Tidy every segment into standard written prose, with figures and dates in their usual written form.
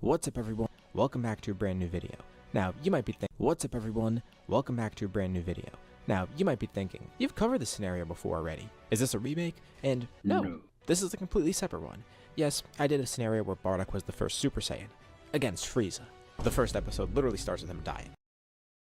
What's up everyone, welcome back to a brand new video. Now you might be thinking, you've covered this scenario before already. Is this a remake? And no, this is a completely separate one. Yes, I did a scenario where Bardock was the first Super Saiyan against Frieza. The first episode literally starts with him dying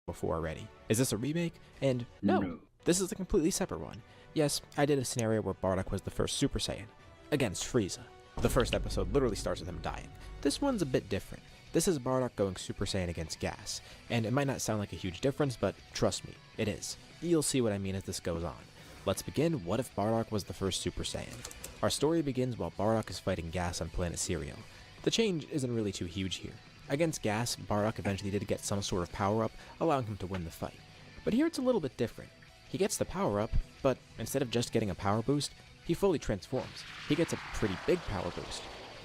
before already. Is this a remake? And no, this is a completely separate one. Yes, I did a scenario where Bardock was the first Super Saiyan against Frieza. The first episode literally starts with him dying. This one's a bit different. This is Bardock going Super Saiyan against Gas, and it might not sound like a huge difference, but trust me, it is. You'll see what I mean as this goes on. Let's begin. What if Bardock was the first Super Saiyan? Our story begins while Bardock is fighting Gas on planet Cereal. The change isn't really too huge here. Against Gas, Bardock eventually did get some sort of power-up, allowing him to win the fight. But here it's a little bit different. He gets the power-up, but instead of just getting a power boost, he fully transforms. He gets a pretty big power boost.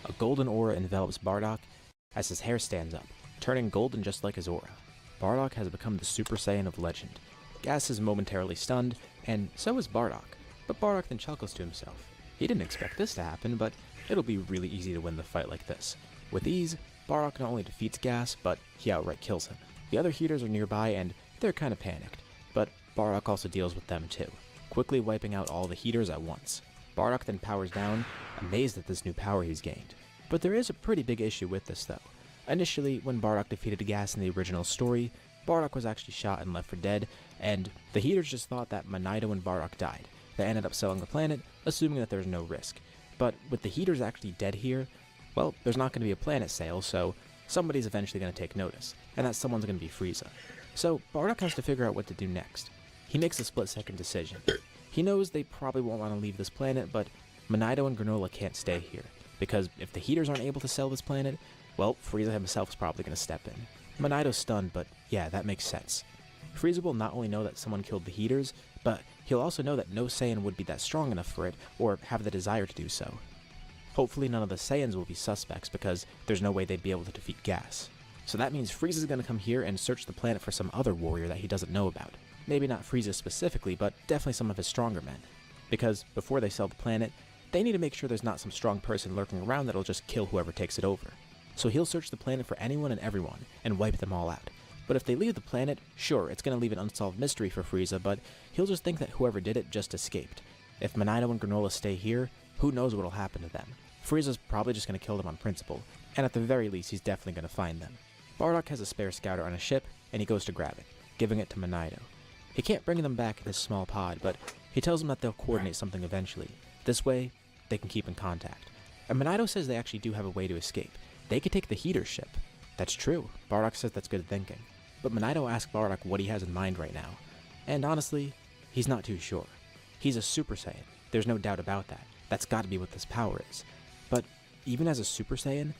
A golden aura envelops Bardock as his hair stands up, turning golden just like his aura. Bardock has become the Super Saiyan of legend. Gas is momentarily stunned, and so is Bardock. But Bardock then chuckles to himself. He didn't expect this to happen, but it'll be really easy to win the fight like this. With ease, Bardock not only defeats Gas, but he outright kills him. The other heaters are nearby, and they're kind of panicked, but Bardock also deals with them too, quickly wiping out all the heaters at once. Bardock then powers down, amazed at this new power he's gained. But there is a pretty big issue with this though. Initially, when Bardock defeated Gas in the original story, Bardock was actually shot and left for dead, and the heaters just thought that Manito and Bardock died. They ended up selling the planet, assuming that there's no risk. But with the heaters actually dead here, well, there's not going to be a planet sale, so somebody's eventually going to take notice, and that someone's going to be Frieza. So Bardock has to figure out what to do next. He makes a split-second decision. He knows they probably won't want to leave this planet, but Manito and Granola can't stay here, because if the heaters aren't able to sell this planet, well, Frieza himself is probably going to step in. Manito's stunned, but yeah, that makes sense. Frieza will not only know that someone killed the heaters, but he'll also know that no Saiyan would be that strong enough for it, or have the desire to do so. Hopefully none of the Saiyans will be suspects, because there's no way they'd be able to defeat Gas. So that means Frieza's going to come here and search the planet for some other warrior that he doesn't know about. Maybe not Frieza specifically, but definitely some of his stronger men. Because before they sell the planet, they need to make sure there's not some strong person lurking around that'll just kill whoever takes it over. So he'll search the planet for anyone and everyone, and wipe them all out. But if they leave the planet, sure, it's going to leave an unsolved mystery for Frieza, but he'll just think that whoever did it just escaped. If Manito and Granola stay here, who knows what'll happen to them. Frieza's probably just going to kill them on principle, and at the very least he's definitely going to find them. Bardock has a spare scouter on a ship, and he goes to grab it, giving it to Manito. He can't bring them back in his small pod, but he tells them that they'll coordinate something eventually. This way, they can keep in contact. And Manito says they actually do have a way to escape. They could take the heater ship. That's true. Bardock says that's good thinking. But Manito asks Bardock what he has in mind right now. And honestly, he's not too sure. He's a Super Saiyan. There's no doubt about that. That's gotta be what this power is. But even as a Super Saiyan,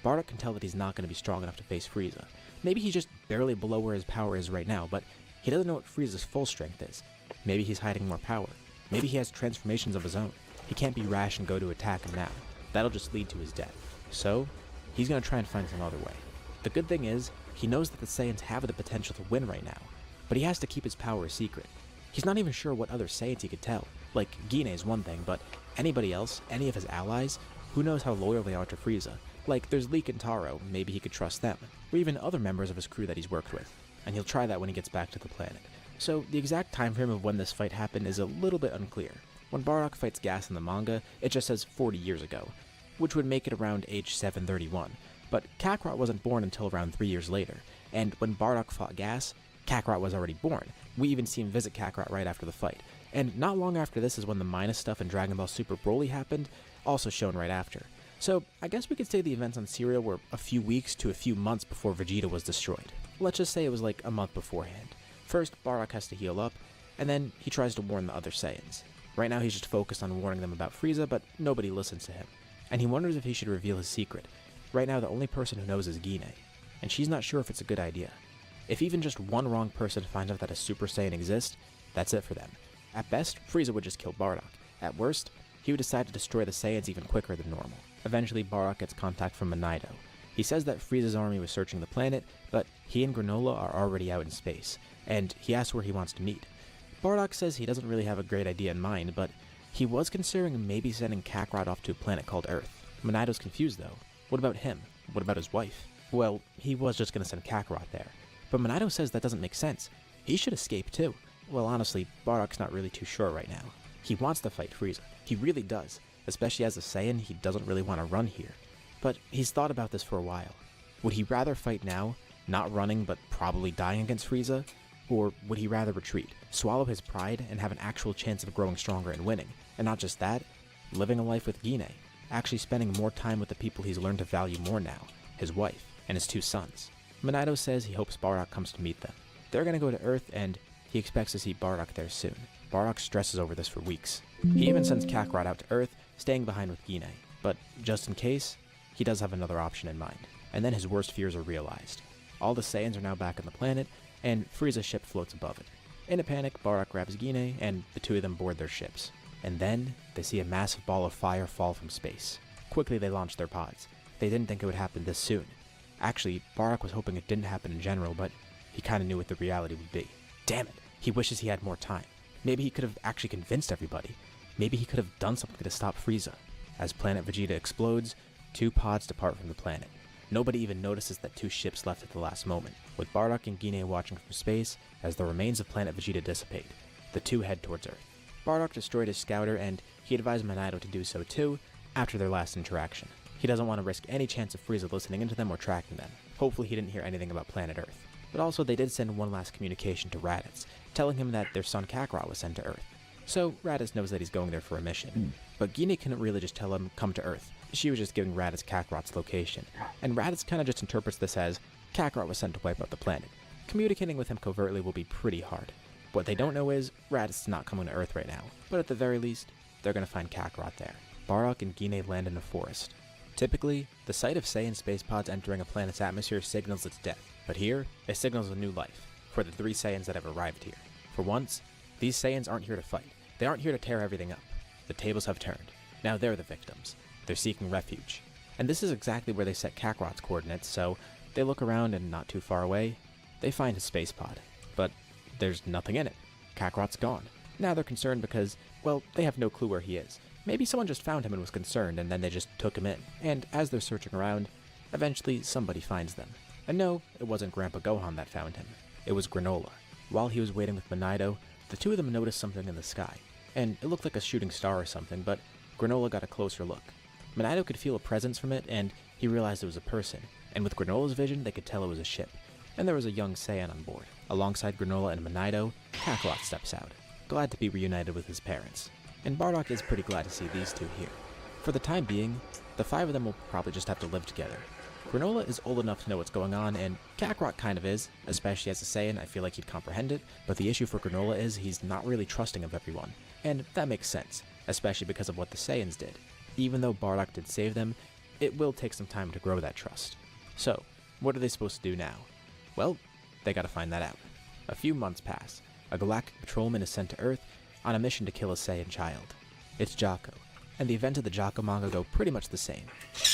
Bardock can tell that he's not going to be strong enough to face Frieza. Maybe he's just barely below where his power is right now, but he doesn't know what Frieza's full strength is. Maybe he's hiding more power. Maybe he has transformations of his own. He can't be rash and go to attack him now. That'll just lead to his death. So, he's going to try and find some other way. The good thing is, he knows that the Saiyans have the potential to win right now, but he has to keep his power a secret. He's not even sure what other Saiyans he could tell. Like, Guinea is one thing, but anybody else, any of his allies, who knows how loyal they are to Frieza? Like, there's Leek and Taro, maybe he could trust them, or even other members of his crew that he's worked with, and he'll try that when he gets back to the planet. So, the exact time frame of when this fight happened is a little bit unclear. When Bardock fights Gas in the manga, it just says 40 years ago, which would make it around age 731, but Kakarot wasn't born until around 3 years later, and when Bardock fought Gas, Kakarot was already born. We even see him visit Kakarot right after the fight, and not long after this is when the Minus stuff in Dragon Ball Super Broly happened, also shown right after. So, I guess we could say the events on Serial were a few weeks to a few months before Vegeta was destroyed. Let's just say it was like a month beforehand. First, Bardock has to heal up, and then he tries to warn the other Saiyans. Right now he's just focused on warning them about Frieza, but nobody listens to him. And he wonders if he should reveal his secret. Right now the only person who knows is Guinea, and she's not sure if it's a good idea. If even just one wrong person finds out that a Super Saiyan exists, that's it for them. At best, Frieza would just kill Bardock. At worst, he would decide to destroy the Saiyans even quicker than normal. Eventually, Bardock gets contact from Manaido. He says that Frieza's army was searching the planet, but he and Granola are already out in space, and he asks where he wants to meet. Bardock says he doesn't really have a great idea in mind, but he was considering maybe sending Kakarot off to a planet called Earth. Manaido's confused though. What about him? What about his wife? Well, he was just going to send Kakarot there. But Manaido says that doesn't make sense. He should escape too. Well, honestly, Bardock's not really too sure right now. He wants to fight Frieza. He really does. Especially as a Saiyan, he doesn't really want to run here. But he's thought about this for a while. Would he rather fight now, not running but probably dying against Frieza? Or would he rather retreat, swallow his pride, and have an actual chance of growing stronger and winning? And not just that, living a life with Guinea, actually spending more time with the people he's learned to value more now, his wife, and his 2 sons. Manaido says he hopes Bardock comes to meet them. They're gonna go to Earth, and he expects to see Bardock there soon. Bardock stresses over this for weeks. He even sends Kakarot out to Earth, staying behind with Guinea. But just in case, he does have another option in mind. And then his worst fears are realized. All the Saiyans are now back on the planet, and Frieza's ship floats above it. In a panic, Bardock grabs Guinea, and the 2 of them board their ships. And then, they see a massive ball of fire fall from space. Quickly they launch their pods. They didn't think it would happen this soon. Actually, Bardock was hoping it didn't happen in general, but he kinda knew what the reality would be. Damn it, he wishes he had more time. Maybe he could have actually convinced everybody. Maybe he could have done something to stop Frieza. As Planet Vegeta explodes, 2 pods depart from the planet. Nobody even notices that 2 ships left at the last moment, with Bardock and Guinea watching from space as the remains of Planet Vegeta dissipate. The 2 head towards Earth. Bardock destroyed his scouter, and he advised Manaido to do so too after their last interaction. He doesn't want to risk any chance of Frieza listening into them or tracking them. Hopefully he didn't hear anything about Planet Earth. But also they did send one last communication to Raditz, telling him that their son Kakarot was sent to Earth. So Raditz knows that he's going there for a mission. But Guinea couldn't really just tell him, come to Earth. She was just giving Raditz Kakarot's location. And Raditz kinda just interprets this as, Kakarot was sent to wipe out the planet. Communicating with him covertly will be pretty hard. What they don't know is, Raditz is not coming to Earth right now. But at the very least, they're gonna find Kakarot there. Bardock and Guinea land in a forest. Typically, the sight of Saiyan space pods entering a planet's atmosphere signals its death. But here, it signals a new life, for the 3 Saiyans that have arrived here. For once, these Saiyans aren't here to fight. They aren't here to tear everything up. The tables have turned. Now they're the victims. They're seeking refuge. And this is exactly where they set Kakarot's coordinates, so they look around and not too far away, they find his space pod. But there's nothing in it. Kakarot's gone. Now they're concerned because, well, they have no clue where he is. Maybe someone just found him and was concerned, and then they just took him in. And as they're searching around, eventually somebody finds them. And no, it wasn't Grandpa Gohan that found him. It was Granola. While he was waiting with Manaido, the 2 of them noticed something in the sky. And it looked like a shooting star or something, but Granola got a closer look. Manaido could feel a presence from it, and he realized it was a person. And with Granola's vision, they could tell it was a ship. And there was a young Saiyan on board. Alongside Granola and Manaido, Kakarot steps out, glad to be reunited with his parents. And Bardock is pretty glad to see these 2 here. For the time being, the 5 of them will probably just have to live together. Granola is old enough to know what's going on, and Kakarot kind of is, especially as a Saiyan. I feel like he'd comprehend it, but the issue for Granola is he's not really trusting of everyone, and that makes sense, especially because of what the Saiyans did. Even though Bardock did save them, it will take some time to grow that trust. So, what are they supposed to do now? Well, they gotta find that out. A few months pass. A galactic patrolman is sent to Earth on a mission to kill a Saiyan child. It's Jocko, and the events of the Jocko manga go pretty much the same.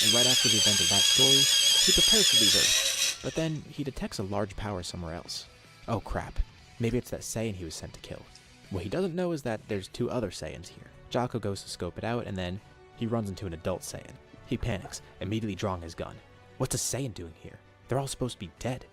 And right after the event of that story, he prepares to leave Earth, but then he detects a large power somewhere else. Oh crap, maybe it's that Saiyan he was sent to kill. What he doesn't know is that there's 2 other Saiyans here. Jocko goes to scope it out, and then he runs into an adult Saiyan. He panics, immediately drawing his gun. What's a Saiyan doing here? They're all supposed to be dead.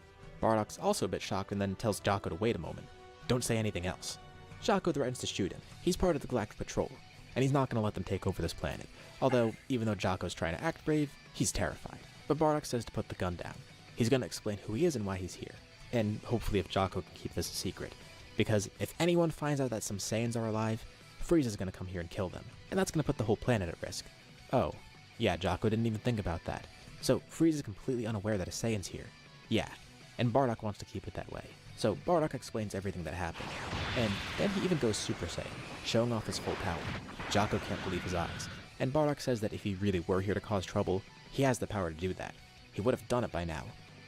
Bardock's also a bit shocked and then tells Jocko to wait a moment. Don't say anything else. Jocko threatens to shoot him. He's part of the Galactic Patrol, and he's not going to let them take over this planet. Although, even though Jocko's trying to act brave, he's terrified. But Bardock says to put the gun down. He's going to explain who he is and why he's here. And hopefully if Jocko can keep this a secret. Because if anyone finds out that some Saiyans are alive, Frieza's going to come here and kill them. And that's going to put the whole planet at risk. Oh, yeah, Jocko didn't even think about that. So Frieza's completely unaware that a Saiyan's here. Yeah, and Bardock wants to keep it that way. So Bardock explains everything that happened. And then he even goes Super Saiyan, showing off his full power. Jocko can't believe his eyes. And Bardock says that if he really were here to cause trouble, he has the power to do that. He would have done it by now,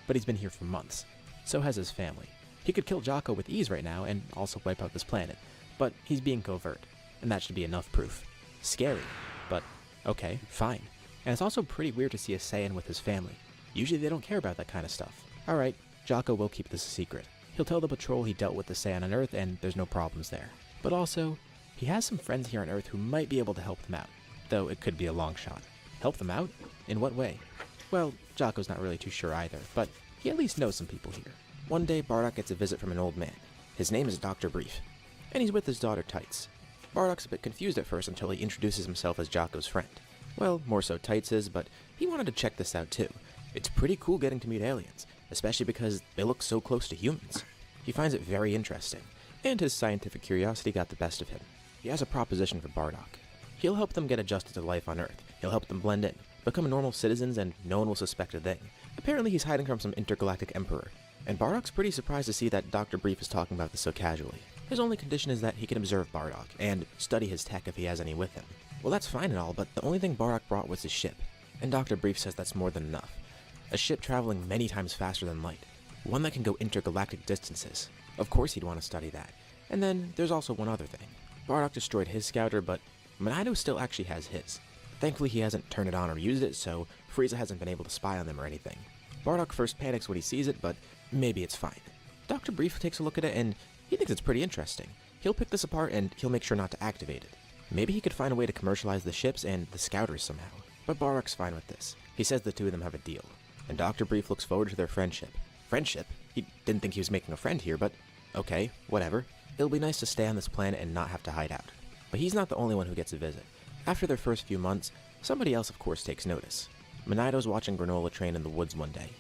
but he's been here for months. So has his family. He could kill Jocko with ease right now and also wipe out this planet, but he's being covert, and that should be enough proof. Scary, but okay, fine. And it's also pretty weird to see a Saiyan with his family. Usually they don't care about that kind of stuff. Alright, Jocko will keep this a secret. He'll tell the patrol he dealt with the Saiyan on Earth and there's no problems there. But also, he has some friends here on Earth who might be able to help them out, though it could be a long shot. Help them out? In what way? Well, Jocko's not really too sure either, but he at least knows some people here. One day, Bardock gets a visit from an old man. His name is Dr. Brief, and he's with his daughter Tights. Bardock's a bit confused at first until he introduces himself as Jocko's friend. Well, more so Tights is, but he wanted to check this out too. It's pretty cool getting to meet aliens, especially because they look so close to humans. He finds it very interesting, and his scientific curiosity got the best of him. He has a proposition for Bardock. He'll help them get adjusted to life on Earth. He'll help them blend in, become normal citizens, and no one will suspect a thing. Apparently he's hiding from some intergalactic emperor, and Bardock's pretty surprised to see that Dr. Brief is talking about this so casually. His only condition is that he can observe Bardock, and study his tech if he has any with him. Well, that's fine and all, but the only thing Bardock brought was his ship, and Dr. Brief says that's more than enough. A ship traveling many times faster than light, one that can go intergalactic distances. Of course he'd want to study that. And then there's also one other thing. Bardock destroyed his scouter, but Monaido still actually has his. Thankfully he hasn't turned it on or used it, so Frieza hasn't been able to spy on them or anything. Bardock first panics when he sees it, but maybe it's fine. Dr. Brief takes a look at it and he thinks it's pretty interesting. He'll pick this apart and he'll make sure not to activate it. Maybe he could find a way to commercialize the ships and the scouters somehow. But Bardock's fine with this. He says the two of them have a deal. And Dr. Brief looks forward to their friendship. Friendship? He didn't think he was making a friend here, but okay, whatever. It'll be nice to stay on this planet and not have to hide out. But he's not the only one who gets a visit. After their first few months, somebody else of course takes notice. Monaido's watching Granola train in the woods one day,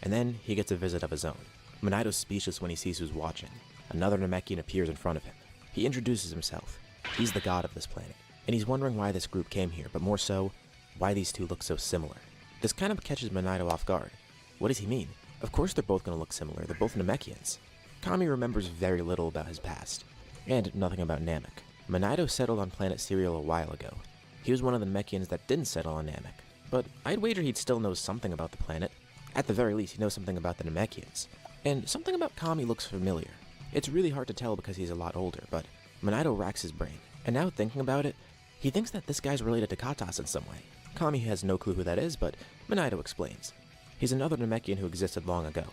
and then he gets a visit of his own. Monaido's speechless when he sees who's watching. Another Namekian appears in front of him. He introduces himself. He's the god of this planet, and he's wondering why this group came here, but more so, why these two look so similar. This kind of catches Monaido off guard. What does he mean? Of course they're both going to look similar, they're both Namekians. Kami remembers very little about his past, and nothing about Namek. Monaido settled on planet Serial a while ago. He was one of the Namekians that didn't settle on Namek, but I'd wager he'd still know something about the planet. At the very least, he knows something about the Namekians. And something about Kami looks familiar. It's really hard to tell because he's a lot older, but Monaido racks his brain. And now thinking about it, he thinks that this guy's related to Katas in some way. Kami has no clue who that is, but Monaido explains. He's another Namekian who existed long ago.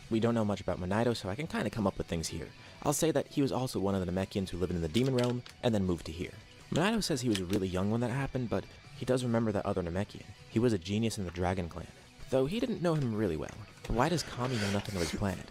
We don't know much about Monaido, so I can kind of come up with things here. I'll say that he was also one of the Namekians who lived in the Demon Realm, and then moved to here. Monaido says he was really young when that happened, but he does remember that other Namekian. He was a genius in the Dragon Clan, though he didn't know him really well. Why does Kami know nothing of his planet?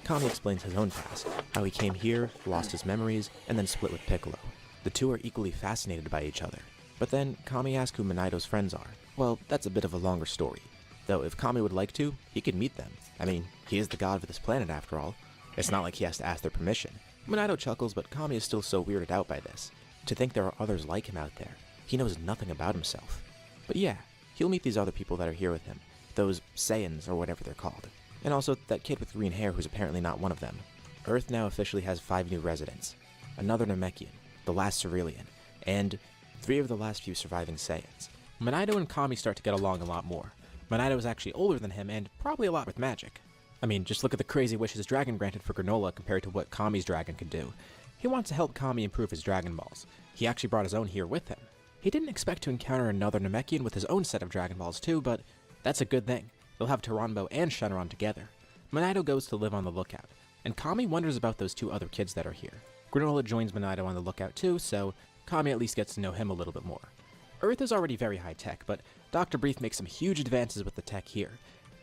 Kami explains his own past, how he came here, lost his memories, and then split with Piccolo. The two are equally fascinated by each other. But then, Kami asks who Monaido's friends are. Well, that's a bit of a longer story. Though if Kami would like to, he could meet them. I mean, he is the god of this planet after all. It's not like he has to ask their permission. Monaido chuckles, but Kami is still so weirded out by this. To think there are others like him out there. He knows nothing about himself. But yeah, he'll meet these other people that are here with him. Those Saiyans, or whatever they're called. And also that kid with green hair who's apparently not one of them. Earth now officially has 5 new residents. Another Namekian, the last Cerulean, and 3 of the last few surviving Saiyans. Monaido and Kami start to get along a lot more. Monaido is actually older than him and probably a lot with magic. I mean, just look at the crazy wish his dragon granted for Granola compared to what Kami's dragon could do. He wants to help Kami improve his Dragon Balls. He actually brought his own here with him. He didn't expect to encounter another Namekian with his own set of Dragon Balls too, but that's a good thing. They'll have Taranbo and Shenron together. Monaido goes to live on the lookout, and Kami wonders about those two other kids that are here. Granola joins Monaido on the lookout too, so Kami at least gets to know him a little bit more. Earth is already very high-tech, but Dr. Brief makes some huge advances with the tech here.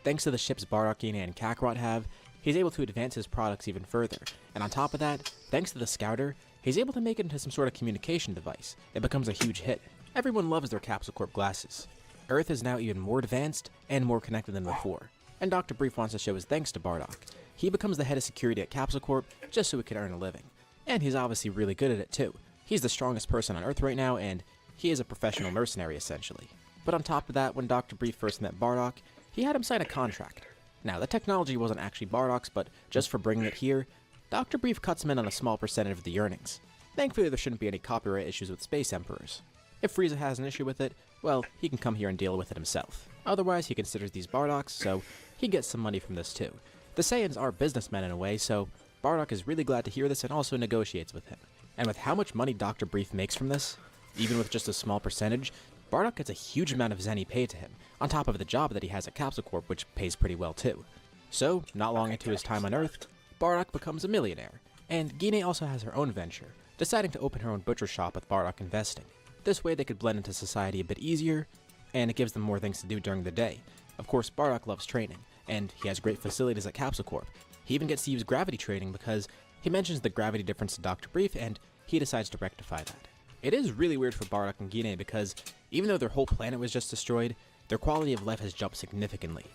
Thanks to the ships Bardock, Gine, and Kakarot have, he's able to advance his products even further, and on top of that, thanks to the Scouter, he's able to make it into some sort of communication device. It becomes a huge hit. Everyone loves their Capsule Corp glasses. Earth is now even more advanced and more connected than before, and Dr. Brief wants to show his thanks to Bardock. He becomes the head of security at Capsule Corp just so he can earn a living. And he's obviously really good at it too. He's the strongest person on Earth right now, and he is a professional mercenary essentially. But on top of that, when Dr. Brief first met Bardock, he had him sign a contract. Now, the technology wasn't actually Bardock's, but just for bringing it here, Dr. Brief cuts him in on a small percentage of the earnings. Thankfully, there shouldn't be any copyright issues with Space Emperors. If Frieza has an issue with it, well, he can come here and deal with it himself. Otherwise, he considers these Bardock's, so he gets some money from this too. The Saiyans are businessmen in a way, so Bardock is really glad to hear this and also negotiates with him. And with how much money Dr. Brief makes from this, even with just a small percentage, Bardock gets a huge amount of Zenny paid to him, on top of the job that he has at Capsule Corp, which pays pretty well too. So, not long into his time on Earth, Bardock becomes a millionaire, and Gine also has her own venture, deciding to open her own butcher shop with Bardock investing. This way they could blend into society a bit easier, and it gives them more things to do during the day. Of course, Bardock loves training, and he has great facilities at Capsule Corp. He even gets to use gravity training because he mentions the gravity difference to Dr. Brief, and he decides to rectify that. It is really weird for Bardock and Gine because even though their whole planet was just destroyed, their quality of life has jumped significantly.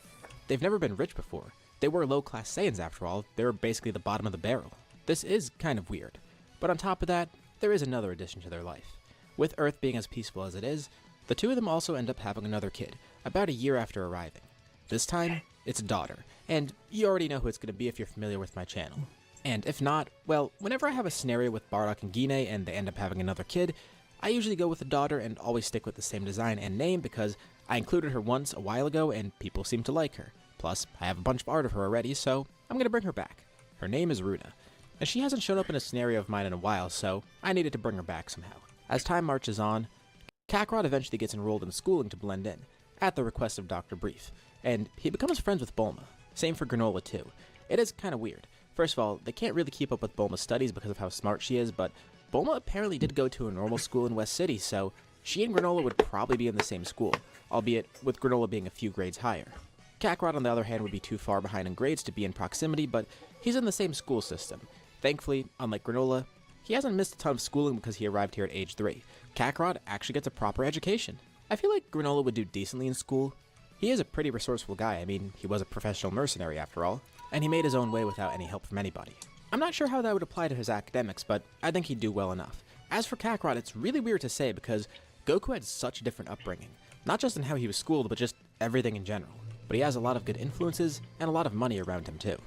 They've never been rich before. They were low-class Saiyans after all. They were basically the bottom of the barrel. This is kind of weird. But on top of that, there is another addition to their life. With Earth being as peaceful as it is, the two of them also end up having another kid, about a year after arriving. This time, it's a daughter, and you already know who it's going to be if you're familiar with my channel. And if not, well, whenever I have a scenario with Bardock and Gine and they end up having another kid, I usually go with the daughter and always stick with the same design and name because I included her once a while ago and people seem to like her. Plus, I have a bunch of art of her already, so I'm going to bring her back. Her name is Runa, and she hasn't shown up in a scenario of mine in a while, so I needed to bring her back somehow. As time marches on, Kakarot eventually gets enrolled in schooling to blend in, at the request of Dr. Brief, and he becomes friends with Bulma. Same for Granola too. It is kind of weird. First of all, they can't really keep up with Bulma's studies because of how smart she is, but Bulma apparently did go to a normal school in West City, so she and Granola would probably be in the same school, albeit with Granola being a few grades higher. Kakarot, on the other hand, would be too far behind in grades to be in proximity, but he's in the same school system. Thankfully, unlike Granola, he hasn't missed a ton of schooling because he arrived here at age 3. Kakarot actually gets a proper education. I feel like Granola would do decently in school. He is a pretty resourceful guy. I mean, he was a professional mercenary after all, and he made his own way without any help from anybody. I'm not sure how that would apply to his academics, but I think he'd do well enough. As for Kakarot, it's really weird to say because Goku had such a different upbringing, not just in how he was schooled, but just everything in general. But he has a lot of good influences and a lot of money around him too.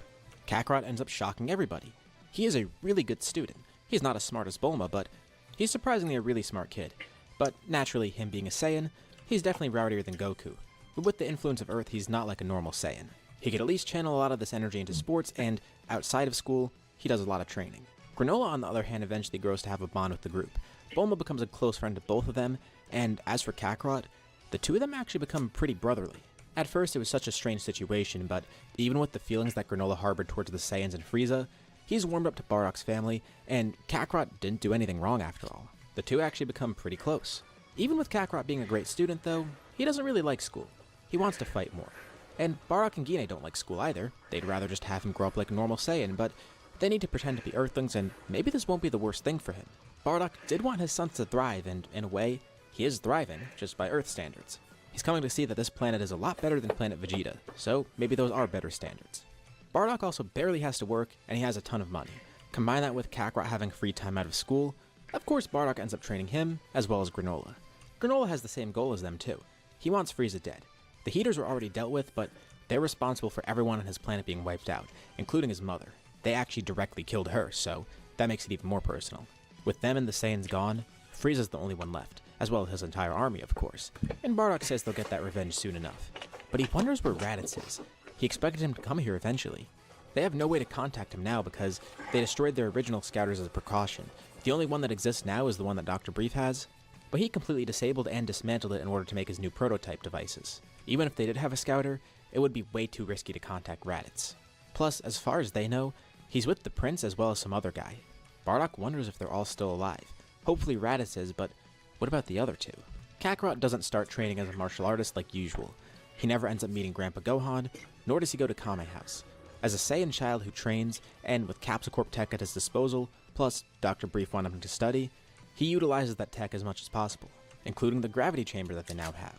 Kakarot ends up shocking everybody. He is a really good student. He's not as smart as Bulma, but he's surprisingly a really smart kid. But naturally, him being a Saiyan, he's definitely rowdier than Goku. But with the influence of Earth, he's not like a normal Saiyan. He could at least channel a lot of this energy into sports, and outside of school, he does a lot of training. Granola, on the other hand, eventually grows to have a bond with the group. Bulma becomes a close friend to both of them, and as for Kakarot, the two of them actually become pretty brotherly. At first, it was such a strange situation, but even with the feelings that Granola harbored towards the Saiyans and Frieza, he's warmed up to Bardock's family, and Kakarot didn't do anything wrong after all. The two actually become pretty close. Even with Kakarot being a great student, though, he doesn't really like school. He wants to fight more. And Bardock and Gine don't like school either. They'd rather just have him grow up like a normal Saiyan, but they need to pretend to be Earthlings, and maybe this won't be the worst thing for him. Bardock did want his sons to thrive, and in a way, he is thriving, just by Earth standards. He's coming to see that this planet is a lot better than planet Vegeta, so maybe those are better standards. Bardock also barely has to work, and he has a ton of money. Combine that with Kakarot having free time out of school, of course Bardock ends up training him, as well as Granola. Granola has the same goal as them too. He wants Frieza dead. The Heaters were already dealt with, but they're responsible for everyone on his planet being wiped out, including his mother. They actually directly killed her, so that makes it even more personal. With them and the Saiyans gone, Frieza's the only one left, as well as his entire army, of course, and Bardock says they'll get that revenge soon enough. But he wonders where Raditz is. He expected him to come here eventually. They have no way to contact him now because they destroyed their original scouters as a precaution. The only one that exists now is the one that Dr. Brief has, but he completely disabled and dismantled it in order to make his new prototype devices. Even if they did have a scouter, it would be way too risky to contact Raditz. Plus, as far as they know, he's with the prince as well as some other guy. Bardock wonders if they're all still alive. Hopefully Raditz is, but what about the other two? Kakarot doesn't start training as a martial artist like usual. He never ends up meeting Grandpa Gohan, nor does he go to Kame House. As a Saiyan child who trains, and with Capsule Corp tech at his disposal, plus Dr. Brief wanted him to study, he utilizes that tech as much as possible, including the gravity chamber that they now have.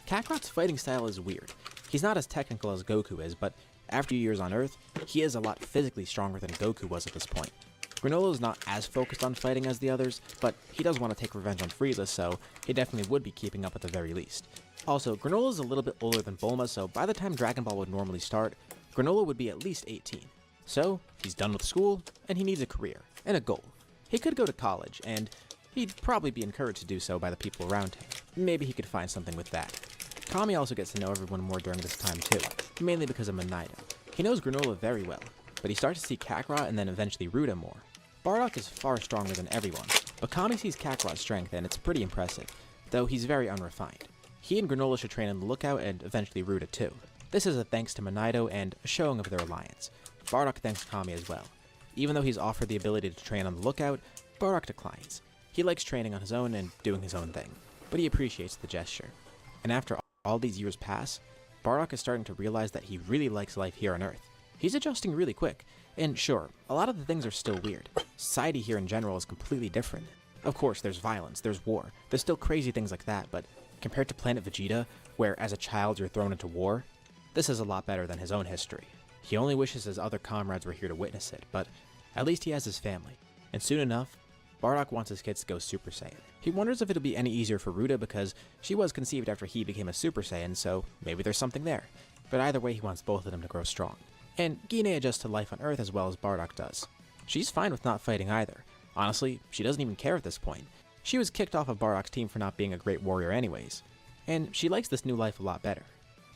Kakarot's fighting style is weird. He's not as technical as Goku is, but after years on Earth, he is a lot physically stronger than Goku was at this point. Granolla's not as focused on fighting as the others, but he does want to take revenge on Frieza, so he definitely would be keeping up at the very least. Also, Granola's a little bit older than Bulma, so by the time Dragon Ball would normally start, Granola would be at least 18. So, he's done with school, and he needs a career, and a goal. He could go to college, and he'd probably be encouraged to do so by the people around him. Maybe he could find something with that. Kami also gets to know everyone more during this time too, mainly because of Minato. He knows Granola very well, but he starts to see Kakarot and then eventually Ruda more. Bardock is far stronger than everyone, but Kami sees Kakarot's strength and it's pretty impressive, though he's very unrefined. He and Granola should train on the lookout and eventually Ruda too. This is a thanks to Minato and a showing of their alliance. Bardock thanks Kami as well. Even though he's offered the ability to train on the lookout, Bardock declines. He likes training on his own and doing his own thing, but he appreciates the gesture. And after all these years pass, Bardock is starting to realize that he really likes life here on Earth. He's adjusting really quick, and sure, a lot of the things are still weird. Society here in general is completely different. Of course, there's violence, there's war, there's still crazy things like that, but compared to Planet Vegeta, where as a child you're thrown into war, this is a lot better than his own history. He only wishes his other comrades were here to witness it, but at least he has his family. And soon enough, Bardock wants his kids to go Super Saiyan. He wonders if it'll be any easier for Ruda because she was conceived after he became a Super Saiyan, so maybe there's something there. But either way, he wants both of them to grow strong. And Gine adjusts to life on Earth as well as Bardock does. She's fine with not fighting either. Honestly, she doesn't even care at this point. She was kicked off of Bardock's team for not being a great warrior anyways. And she likes this new life a lot better.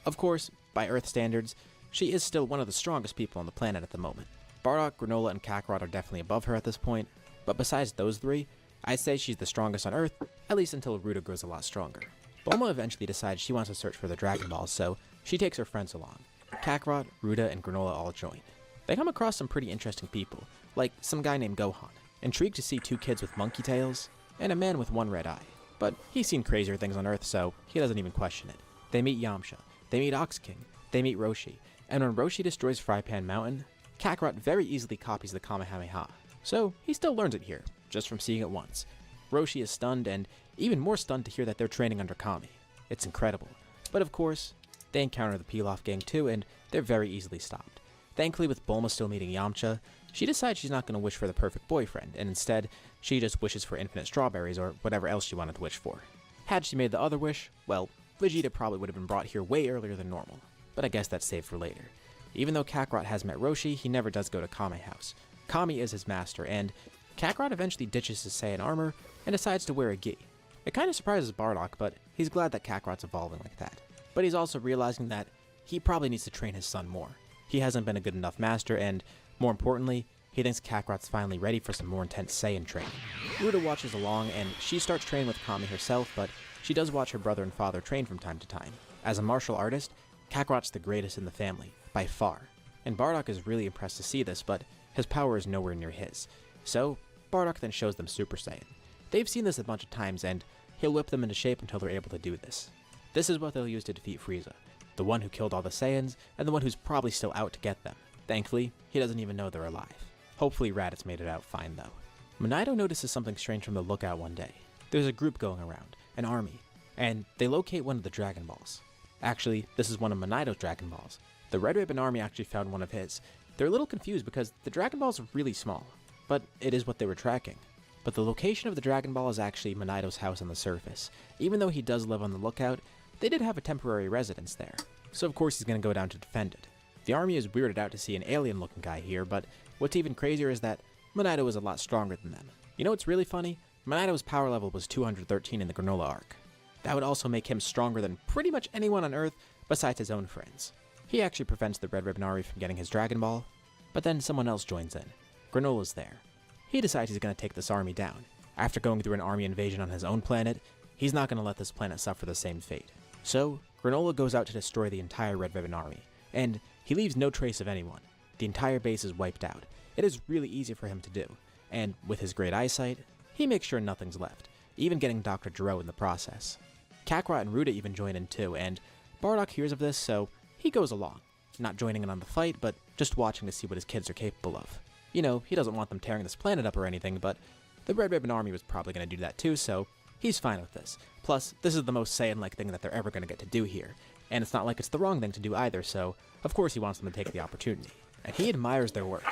Of course, by Earth standards, she is still one of the strongest people on the planet at the moment. Bardock, Granola, and Kakarot are definitely above her at this point, but besides those three, I'd say she's the strongest on Earth, at least until Ruda grows a lot stronger. Bulma eventually decides she wants to search for the Dragon Balls, so she takes her friends along. Kakarot, Ruda, and Granola all join. They come across some pretty interesting people, like some guy named Gohan, intrigued to see two kids with monkey tails, and a man with one red eye. But he's seen crazier things on Earth, so he doesn't even question it. They meet Yamcha, they meet Ox King, they meet Roshi, and when Roshi destroys Fry Pan Mountain, Kakarot very easily copies the Kamehameha. So he still learns it here, just from seeing it once. Roshi is stunned, and even more stunned to hear that they're training under Kami. It's incredible. But of course, they encounter the Pilaf gang too, and they're very easily stopped. Thankfully, with Bulma still meeting Yamcha, she decides she's not going to wish for the perfect boyfriend, and instead, she just wishes for infinite strawberries or whatever else she wanted to wish for. Had she made the other wish, well, Vegeta probably would have been brought here way earlier than normal, but I guess that's saved for later. Even though Kakarot has met Roshi, he never does go to Kame House. Kami is his master, and Kakarot eventually ditches his Saiyan armor and decides to wear a gi. It kinda surprises Bardock, but he's glad that Kakarot's evolving like that. But he's also realizing that he probably needs to train his son more. He hasn't been a good enough master, and more importantly, he thinks Kakarot's finally ready for some more intense Saiyan training. Ruda watches along, and she starts training with Kami herself, but she does watch her brother and father train from time to time. As a martial artist, Kakarot's the greatest in the family, by far. And Bardock is really impressed to see this, but his power is nowhere near his. So, Bardock then shows them Super Saiyan. They've seen this a bunch of times, and he'll whip them into shape until they're able to do this. This is what they'll use to defeat Frieza, the one who killed all the Saiyans, and the one who's probably still out to get them. Thankfully, he doesn't even know they're alive. Hopefully Raditz made it out fine though. Minato notices something strange from the lookout one day. There's a group going around, an army, and they locate one of the Dragon Balls. Actually, this is one of Minato's Dragon Balls. The Red Ribbon Army actually found one of his. They're a little confused because the Dragon Balls are really small, but it is what they were tracking. But the location of the Dragon Ball is actually Minato's house on the surface. Even though he does live on the lookout, they did have a temporary residence there. So of course he's going to go down to defend it. The army is weirded out to see an alien-looking guy here, but what's even crazier is that Minato is a lot stronger than them. You know what's really funny? Monito's power level was 213 in the Granola arc. That would also make him stronger than pretty much anyone on Earth besides his own friends. He actually prevents the Red Ribbon Army from getting his Dragon Ball, but then someone else joins in. Granola's there. He decides he's going to take this army down. After going through an army invasion on his own planet, he's not going to let this planet suffer the same fate. So, Granola goes out to destroy the entire Red Ribbon Army, and he leaves no trace of anyone. The entire base is wiped out. It is really easy for him to do, and with his great eyesight, he makes sure nothing's left, even getting Dr. Gero in the process. Kakarot and Ruda even join in too, and Bardock hears of this, so he goes along, not joining in on the fight, but just watching to see what his kids are capable of. You know, he doesn't want them tearing this planet up or anything, but the Red Ribbon Army was probably going to do that too, so he's fine with this. Plus, this is the most Saiyan-like thing that they're ever going to get to do here, and it's not like it's the wrong thing to do either, so of course he wants them to take the opportunity. And he admires their work.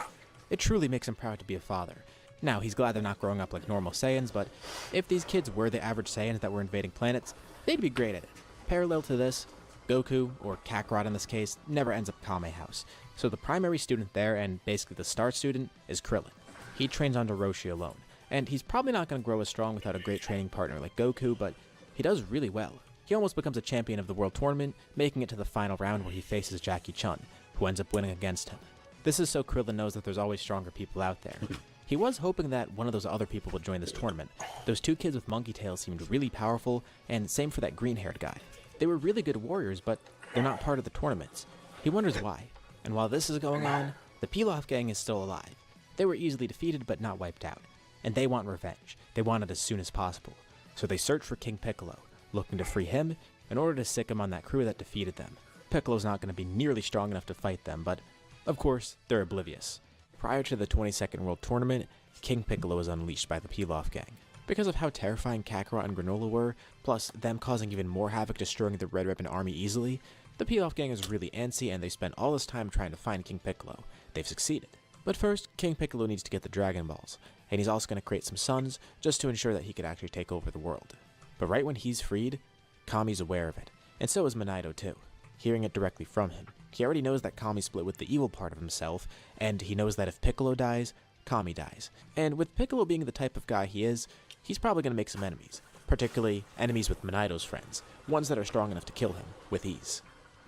It truly makes him proud to be a father. Now, he's glad they're not growing up like normal Saiyans, but if these kids were the average Saiyans that were invading planets, they'd be great at it. Parallel to this, Goku, or Kakarot in this case, never ends up Kame House. So the primary student there, and basically the star student, is Krillin. He trains under Roshi alone, and he's probably not going to grow as strong without a great training partner like Goku, but he does really well. He almost becomes a champion of the world tournament, making it to the final round where he faces Jackie Chun, who ends up winning against him. This is so Krillin knows that there's always stronger people out there. He was hoping that one of those other people would join this tournament. Those two kids with monkey tails seemed really powerful, and same for that green-haired guy. They were really good warriors, but they're not part of the tournaments. He wonders why. And while this is going on, the Pilaf gang is still alive. They were easily defeated, but not wiped out. And they want revenge. They want it as soon as possible. So they search for King Piccolo, looking to free him in order to sick him on that crew that defeated them. Piccolo's not going to be nearly strong enough to fight them, but of course, they're oblivious. Prior to the 22nd World Tournament, King Piccolo is unleashed by the Pilaf gang. Because of how terrifying Kakarot and Granola were, plus them causing even more havoc destroying the Red Ribbon Army easily, the Pilaf gang is really antsy and they spend all this time trying to find King Piccolo. They've succeeded. But first, King Piccolo needs to get the Dragon Balls, and he's also going to create some suns just to ensure that he could actually take over the world. But right when he's freed, Kami's aware of it, and so is Monito too, hearing it directly from him. He already knows that Kami split with the evil part of himself, and he knows that if Piccolo dies, Kami dies. And with Piccolo being the type of guy he is, he's probably going to make some enemies, particularly enemies with Monito's friends, ones that are strong enough to kill him with ease.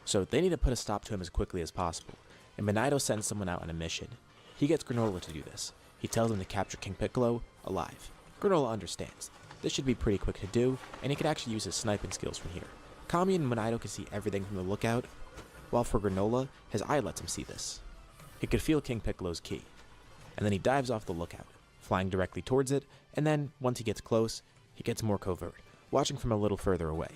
So they need to put a stop to him as quickly as possible, and Monito sends someone out on a mission. He gets Granola to do this. He tells him to capture King Piccolo alive. Granola understands. This should be pretty quick to do, and he could actually use his sniping skills from here. Kami and Monito can see everything from the lookout, while for Granola, his eye lets him see this. He could feel King Piccolo's key, and then he dives off the lookout, flying directly towards it, and then, once he gets close, he gets more covert, watching from a little further away.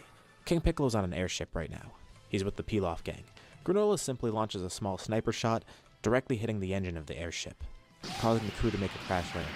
King Piccolo's on an airship right now. He's with the Pilaf gang. Granola simply launches a small sniper shot, directly hitting the engine of the airship, causing the crew to make a crash landing.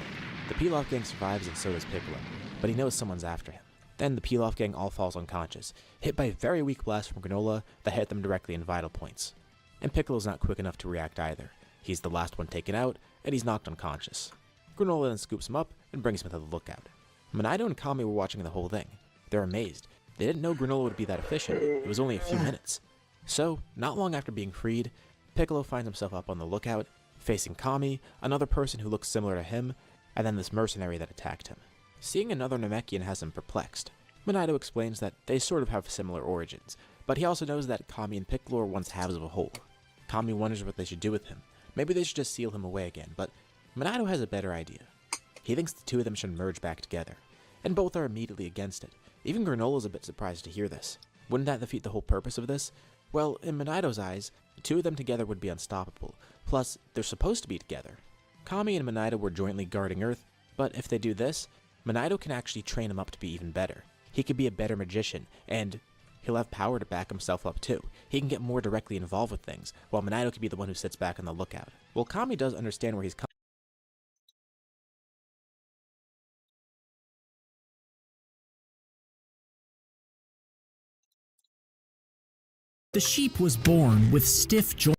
The Pilaf gang survives and so does Piccolo, but he knows someone's after him. Then the Pilaf gang all falls unconscious, hit by a very weak blast from Granola that hit them directly in vital points. And Piccolo's not quick enough to react either. He's the last one taken out, and he's knocked unconscious. Granola then scoops him up and brings him to the lookout. Monito and Kami were watching the whole thing. They're amazed. They didn't know Granola would be that efficient. It was only a few minutes. So, not long after being freed, Piccolo finds himself up on the lookout, facing Kami, another person who looks similar to him, and then this mercenary that attacked him. Seeing another Namekian has him perplexed. Monito explains that they sort of have similar origins, but he also knows that Kami and Piccolo are once halves of a whole. Kami wonders what they should do with him. Maybe they should just seal him away again, but Monito has a better idea. He thinks the two of them should merge back together, and both are immediately against it. Even Granola's a bit surprised to hear this. Wouldn't that defeat the whole purpose of this? Well, in Monito's eyes, the two of them together would be unstoppable, plus they're supposed to be together. Kami and Monito were jointly guarding Earth, but if they do this, Monito can actually train him up to be even better. He could be a better magician, and he'll have power to back himself up too. He can get more directly involved with things, while Monito can be the one who sits back on the lookout. Well, Kami does understand where he's coming. The sheep was born with stiff joints.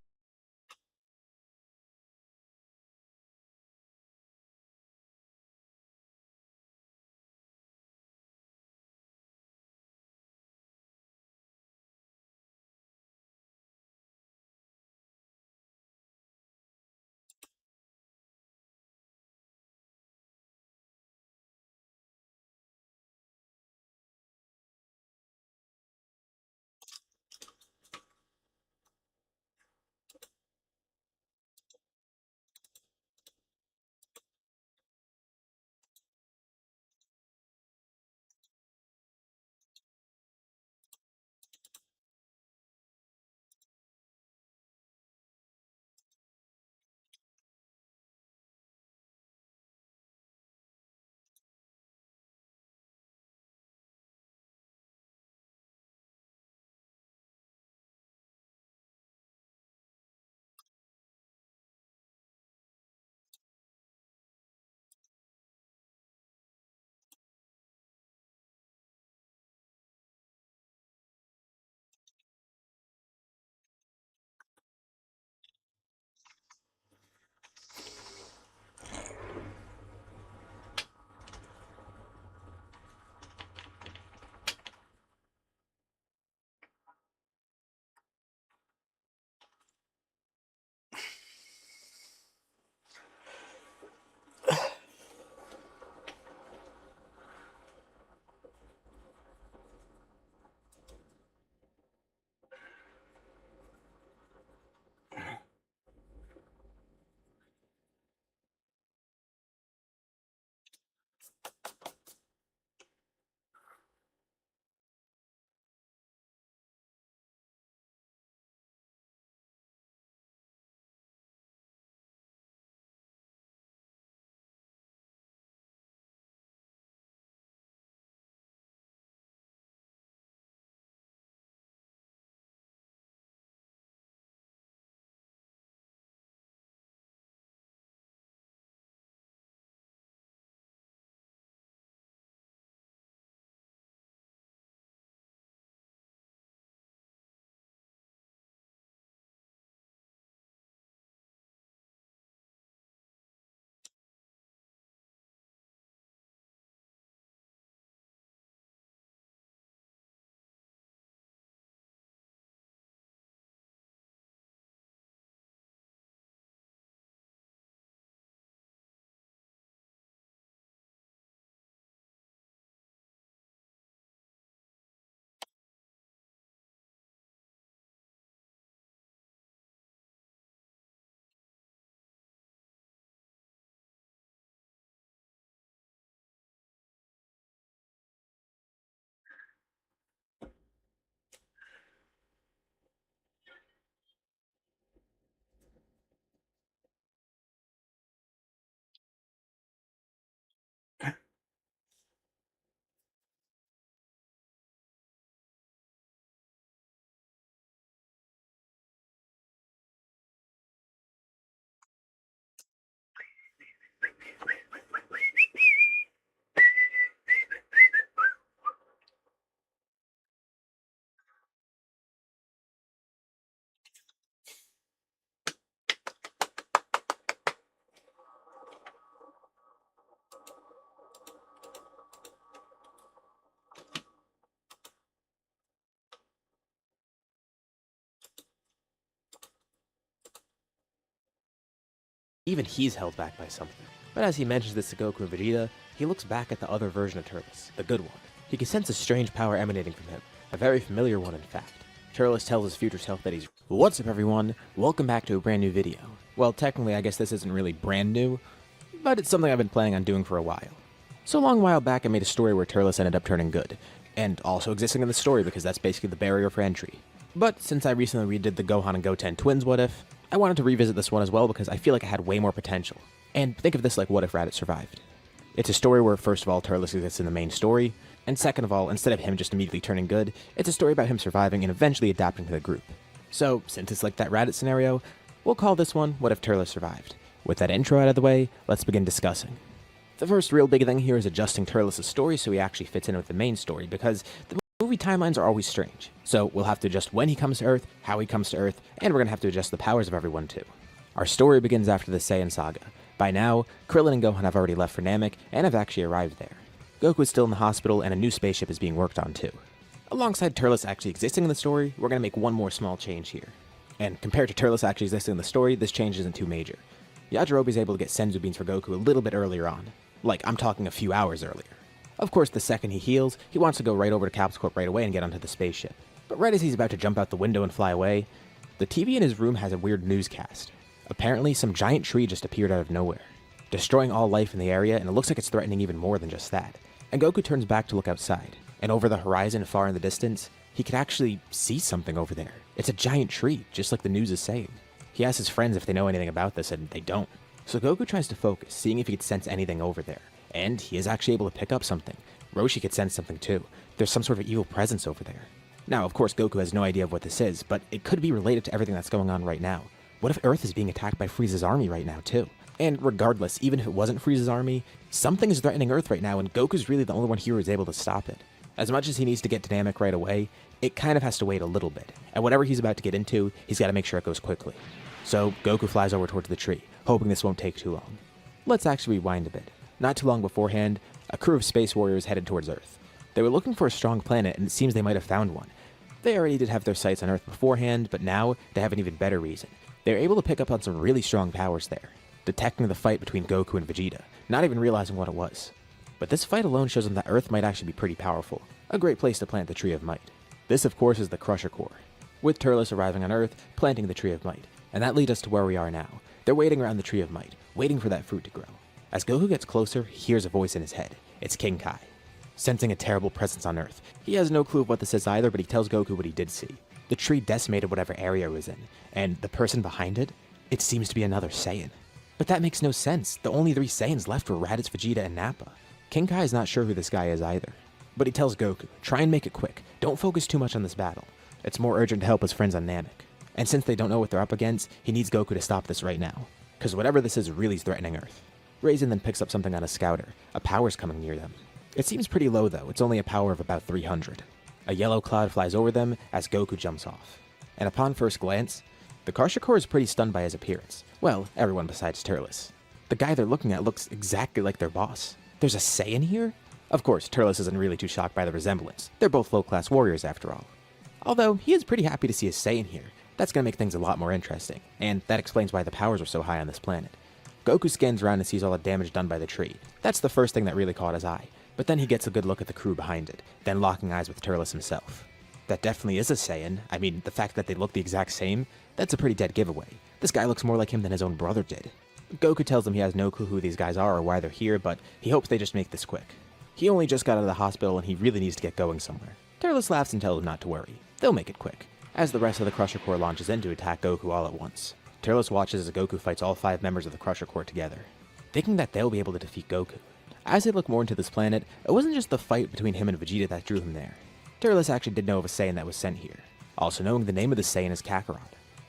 Even he's held back by something. But as he mentions this to Goku and Vegeta, he looks back at the other version of Turles, the good one. He can sense a strange power emanating from him, a very familiar one in fact. Turles tells his future self that he's, "What's up everyone, welcome back to a brand new video." Well, technically I guess this isn't really brand new, but it's something I've been planning on doing for a while. So a long while back I made a story where Turles ended up turning good, and also existing in the story because that's basically the barrier for entry. But since I recently redid the Gohan and Goten twins What If, I wanted to revisit this one as well because I feel like it had way more potential. And think of this like What If Raditz survived. It's a story where first of all Turles exists in the main story, and second of all, instead of him just immediately turning good, it's a story about him surviving and eventually adapting to the group. So, since it's like that Raditz scenario, we'll call this one What If Turles Survived. With that intro out of the way, let's begin discussing. The first real big thing here is adjusting Turles' story so he actually fits in with the main story, because the movie timelines are always strange. So we'll have to adjust when he comes to Earth, how he comes to Earth, and we're going to have to adjust the powers of everyone too. Our story begins after the Saiyan saga. By now, Krillin and Gohan have already left for Namek and have actually arrived there. Goku is still in the hospital and a new spaceship is being worked on too. Alongside Turles actually existing in the story, we're going to make one more small change here. And compared to Turles actually existing in the story, this change isn't too major. Yajirobe is able to get Senzu beans for Goku a little bit earlier on. Like, I'm talking a few hours earlier. Of course, the second he heals, he wants to go right over to Capsule Corp right away and get onto the spaceship. But right as he's about to jump out the window and fly away, the TV in his room has a weird newscast. Apparently, some giant tree just appeared out of nowhere, destroying all life in the area, and it looks like it's threatening even more than just that. And Goku turns back to look outside, and over the horizon far in the distance, he could actually see something over there. It's a giant tree, just like the news is saying. He asks his friends if they know anything about this, and they don't. So Goku tries to focus, seeing if he could sense anything over there. And he is actually able to pick up something. Roshi could sense something too. There's some sort of evil presence over there. Now, of course, Goku has no idea of what this is, but it could be related to everything that's going on right now. What if Earth is being attacked by Frieza's army right now too? And regardless, even if it wasn't Frieza's army, something is threatening Earth right now, and Goku's really the only one here who's able to stop it. As much as he needs to get to Namek right away, it kind of has to wait a little bit, and whatever he's about to get into, he's got to make sure it goes quickly. So Goku flies over towards the tree, hoping this won't take too long. Let's actually rewind a bit. Not too long beforehand, a crew of space warriors headed towards Earth. They were looking for a strong planet, and it seems they might have found one. They already did have their sights on Earth beforehand, but now they have an even better reason. They were able to pick up on some really strong powers there, detecting the fight between Goku and Vegeta, not even realizing what it was. But this fight alone shows them that Earth might actually be pretty powerful, a great place to plant the Tree of Might. This of course is the Crusher Core, with Turles arriving on Earth, planting the Tree of Might. And that leads us to where we are now. They're waiting around the Tree of Might, waiting for that fruit to grow. As Goku gets closer, he hears a voice in his head. It's King Kai. Sensing a terrible presence on Earth, he has no clue of what this is either, but he tells Goku what he did see. The tree decimated whatever area it was in, and the person behind it, it seems to be another Saiyan. But that makes no sense. The only 3 Saiyans left were Raditz, Vegeta, and Nappa. King Kai is not sure who this guy is either. But he tells Goku, try and make it quick. Don't focus too much on this battle. It's more urgent to help his friends on Namek. And since they don't know what they're up against, he needs Goku to stop this right now. Because whatever this is really is threatening Earth. Raisin then picks up something on a scouter. A power's coming near them. It seems pretty low though, it's only a power of about 300. A yellow cloud flies over them as Goku jumps off. And upon first glance, the Crusher Core is pretty stunned by his appearance. Well, everyone besides Turles. The guy they're looking at looks exactly like their boss. There's a Saiyan here? Of course, Turles isn't really too shocked by the resemblance. They're both low-class warriors after all. Although, he is pretty happy to see a Saiyan here. That's going to make things a lot more interesting, and that explains why the powers are so high on this planet. Goku scans around and sees all the damage done by the tree. That's the first thing that really caught his eye, but then he gets a good look at the crew behind it, then locking eyes with Turles himself. That definitely is a Saiyan. I mean, the fact that they look the exact same, that's a pretty dead giveaway. This guy looks more like him than his own brother did. Goku tells him he has no clue who these guys are or why they're here, but he hopes they just make this quick. He only just got out of the hospital and he really needs to get going somewhere. Turles laughs and tells him not to worry. They'll make it quick. As the rest of the Crusher Corps launches in to attack Goku all at once, Turles watches as Goku fights all 5 members of the Crusher Corps together, thinking that they'll be able to defeat Goku. As they look more into this planet, it wasn't just the fight between him and Vegeta that drew him there. Turles actually did know of a Saiyan that was sent here, also knowing the name of the Saiyan is Kakarot.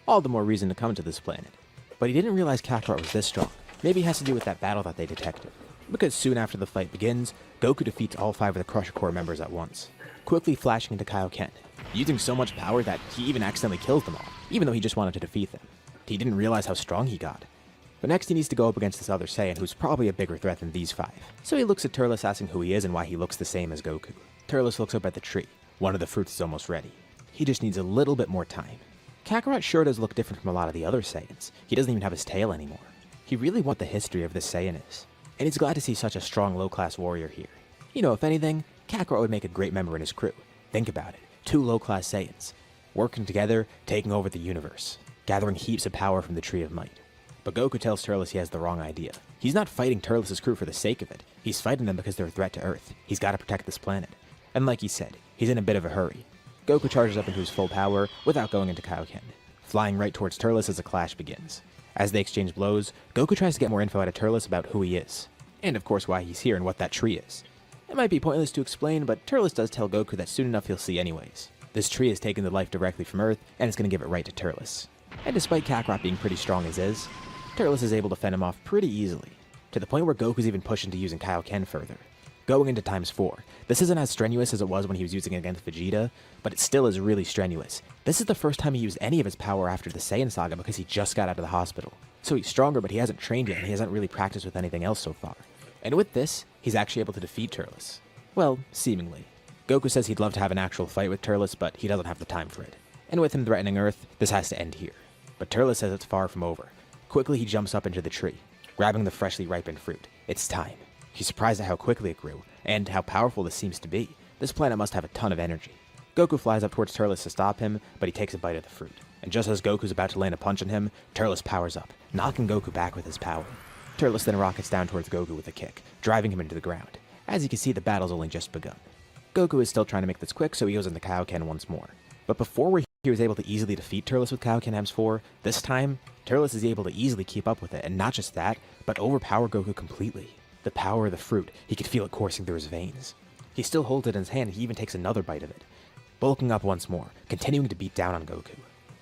All the more reason to come to this planet. But he didn't realize Kakarot was this strong. Maybe it has to do with that battle that they detected. Because soon after the fight begins, Goku defeats all 5 of the Crusher Corps members at once, quickly flashing into Kaioken, using so much power that he even accidentally kills them all, even though he just wanted to defeat them. He didn't realize how strong he got. But next he needs to go up against this other Saiyan who's probably a bigger threat than these 5. So he looks at Turles asking who he is and why he looks the same as Goku. Turles looks up at the tree. One of the fruits is almost ready. He just needs a little bit more time. Kakarot sure does look different from a lot of the other Saiyans. He doesn't even have his tail anymore. He really wants the history of this Saiyan is, and he's glad to see such a strong low-class warrior here. You know, if anything, Kakarot would make a great member in his crew. Think about it, 2 low-class Saiyans, working together, taking over the universe, gathering heaps of power from the Tree of Might. But Goku tells Turles he has the wrong idea. He's not fighting Turles' crew for the sake of it. He's fighting them because they're a threat to Earth. He's got to protect this planet. And like he said, he's in a bit of a hurry. Goku charges up into his full power without going into Kaioken, flying right towards Turles as the clash begins. As they exchange blows, Goku tries to get more info out of Turles about who he is, and of course why he's here and what that tree is. It might be pointless to explain, but Turles does tell Goku that soon enough he'll see anyways. This tree has taken the life directly from Earth, and it's going to give it right to Turles. And despite Kakarot being pretty strong as is, Turles is able to fend him off pretty easily, to the point where Goku's even pushing to using Kaioken further. Going into ×4, this isn't as strenuous as it was when he was using it against Vegeta, but it still is really strenuous. This is the first time he used any of his power after the Saiyan Saga because he just got out of the hospital. So he's stronger, but he hasn't trained yet and he hasn't really practiced with anything else so far. And with this, he's actually able to defeat Turles. Well, seemingly. Goku says he'd love to have an actual fight with Turles, but he doesn't have the time for it. And with him threatening Earth, this has to end here. But Turles says it's far from over. Quickly he jumps up into the tree, grabbing the freshly ripened fruit. It's time. He's surprised at how quickly it grew, and how powerful this seems to be. This planet must have a ton of energy. Goku flies up towards Turles to stop him, but he takes a bite of the fruit. And just as Goku's about to land a punch on him, Turles powers up, knocking Goku back with his power. Turles then rockets down towards Goku with a kick, driving him into the ground. As you can see, the battle's only just begun. Goku is still trying to make this quick, so he goes into Kaioken once more. But before he was able to easily defeat Turles with Kaioken ×4, this time, Turles is able to easily keep up with it, and not just that, but overpower Goku completely. The power of the fruit, he could feel it coursing through his veins. He still holds it in his hand, and he even takes another bite of it. Bulking up once more, continuing to beat down on Goku.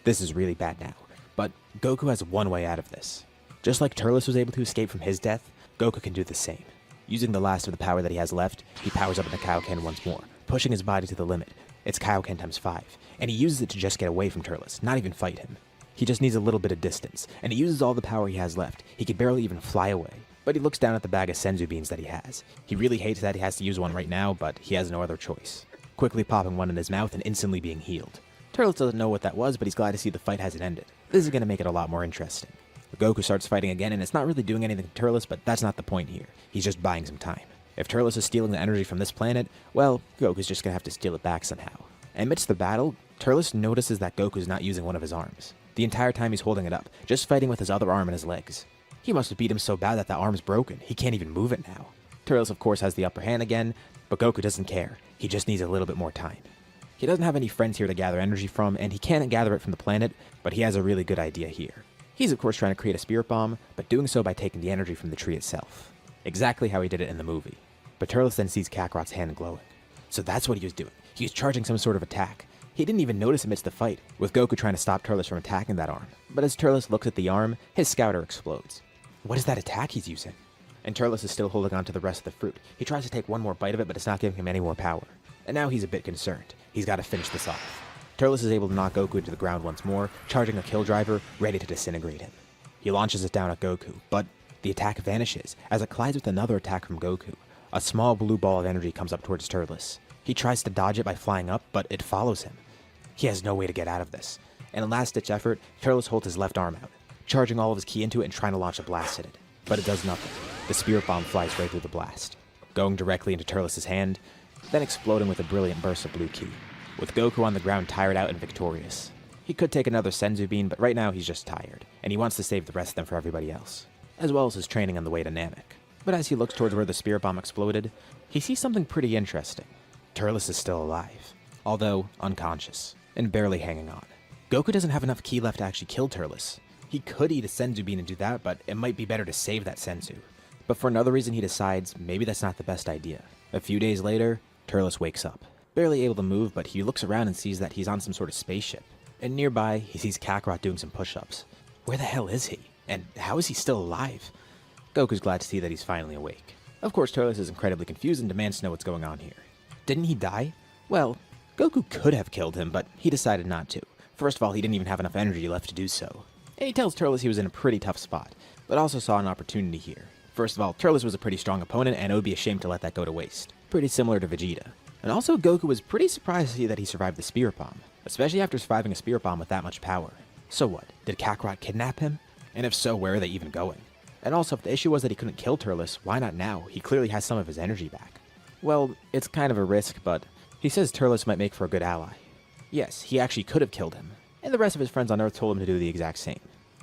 This is really bad now, but Goku has one way out of this. Just like Turles was able to escape from his death, Goku can do the same. Using the last of the power that he has left, he powers up into Kaioken once more, pushing his body to the limit. It's Kaioken ×5, and he uses it to just get away from Turles, not even fight him. He just needs a little bit of distance, and he uses all the power he has left. He could barely even fly away. But he looks down at the bag of senzu beans that he has. He really hates that he has to use one right now, but he has no other choice. Quickly popping one in his mouth and instantly being healed. Turles doesn't know what that was, but he's glad to see the fight hasn't ended. This is going to make it a lot more interesting. Goku starts fighting again, and it's not really doing anything to Turles, but that's not the point here. He's just buying some time. If Turles is stealing the energy from this planet, well, Goku's just going to have to steal it back somehow. Amidst the battle, Turles notices that Goku's not using one of his arms. The entire time he's holding it up, just fighting with his other arm and his legs. He must have beat him so bad that arm's broken. He can't even move it now. Turles, of course, has the upper hand again, but Goku doesn't care. He just needs a little bit more time. He doesn't have any friends here to gather energy from, and he can't gather it from the planet, but he has a really good idea here. He's of course trying to create a spirit bomb, but doing so by taking the energy from the tree itself. Exactly how he did it in the movie. But Turles then sees Kakarot's hand glowing. So that's what he was doing. He was charging some sort of attack. He didn't even notice amidst the fight, with Goku trying to stop Turles from attacking that arm. But as Turles looks at the arm, his scouter explodes. What is that attack he's using? And Turles is still holding on to the rest of the fruit. He tries to take one more bite of it, but it's not giving him any more power. And now he's a bit concerned. He's got to finish this off. Turles is able to knock Goku into the ground once more, charging a kill driver, ready to disintegrate him. He launches it down at Goku, but the attack vanishes as it collides with another attack from Goku. A small blue ball of energy comes up towards Turles. He tries to dodge it by flying up, but it follows him. He has no way to get out of this. In a last-ditch effort, Turles holds his left arm out, charging all of his ki into it and trying to launch a blast at it. But it does nothing. The spirit bomb flies right through the blast, going directly into Turles' hand, then exploding with a brilliant burst of blue ki, with Goku on the ground tired out and victorious. He could take another senzu bean, but right now he's just tired, and he wants to save the rest of them for everybody else, as well as his training on the way to Namek. But as he looks towards where the spirit bomb exploded, he sees something pretty interesting. Turles is still alive, although unconscious, and barely hanging on. Goku doesn't have enough ki left to actually kill Turles. He could eat a senzu bean and do that, but it might be better to save that senzu. But for another reason he decides maybe that's not the best idea. A few days later, Turles wakes up, barely able to move, but he looks around and sees that he's on some sort of spaceship. And nearby, he sees Kakarot doing some push-ups. Where the hell is he? And how is he still alive? Goku's glad to see that he's finally awake. Of course, Turles is incredibly confused and demands to know what's going on here. Didn't he die? Well, Goku could have killed him, but he decided not to. First of all, he didn't even have enough energy left to do so. And he tells Turles he was in a pretty tough spot, but also saw an opportunity here. First of all, Turles was a pretty strong opponent, and it would be a shame to let that go to waste. Pretty similar to Vegeta. And also, Goku was pretty surprised to see that he survived the Spirit Bomb, especially after surviving a Spirit Bomb with that much power. So what? Did Kakarot kidnap him? And if so, where are they even going? And also, if the issue was that he couldn't kill Turles, why not now? He clearly has some of his energy back. Well, it's kind of a risk, but he says Turles might make for a good ally. Yes, he actually could have killed him, and the rest of his friends on Earth told him to do the exact same.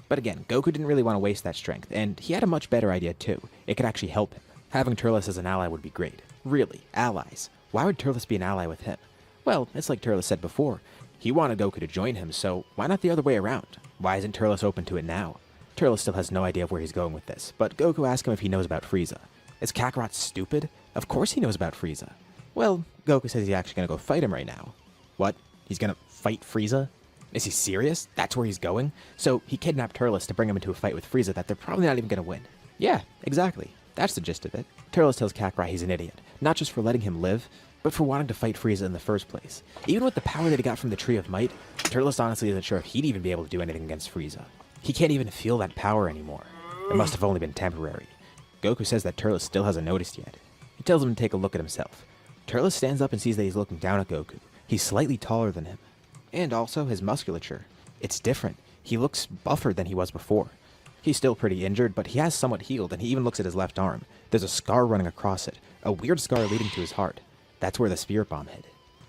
But again, Goku didn't really want to waste that strength, and he had a much better idea too. It could actually help him. Having Turles as an ally would be great. Really, allies. Why would Turles be an ally with him? Well, it's like Turles said before. He wanted Goku to join him, so why not the other way around? Why isn't Turles open to it now? Turles still has no idea of where he's going with this, but Goku asks him if he knows about Frieza. Is Kakarot stupid? Of course he knows about Frieza. Well, Goku says he's actually gonna go fight him right now. What? He's gonna fight Frieza? Is he serious? That's where he's going? So he kidnapped Turles to bring him into a fight with Frieza that they're probably not even gonna win. Yeah, exactly. That's the gist of it. Turles tells Kakarot he's an idiot, not just for letting him live, but for wanting to fight Frieza in the first place. Even with the power that he got from the Tree of Might, Turles honestly isn't sure if he'd even be able to do anything against Frieza. He can't even feel that power anymore. It must have only been temporary. Goku says that Turles still hasn't noticed yet. He tells him to take a look at himself. Turles stands up and sees that he's looking down at Goku. He's slightly taller than him. And also his musculature. It's different. He looks buffer than he was before. He's still pretty injured, but he has somewhat healed, and he even looks at his left arm. There's a scar running across it, a weird scar leading to his heart. That's where the spirit bomb hit.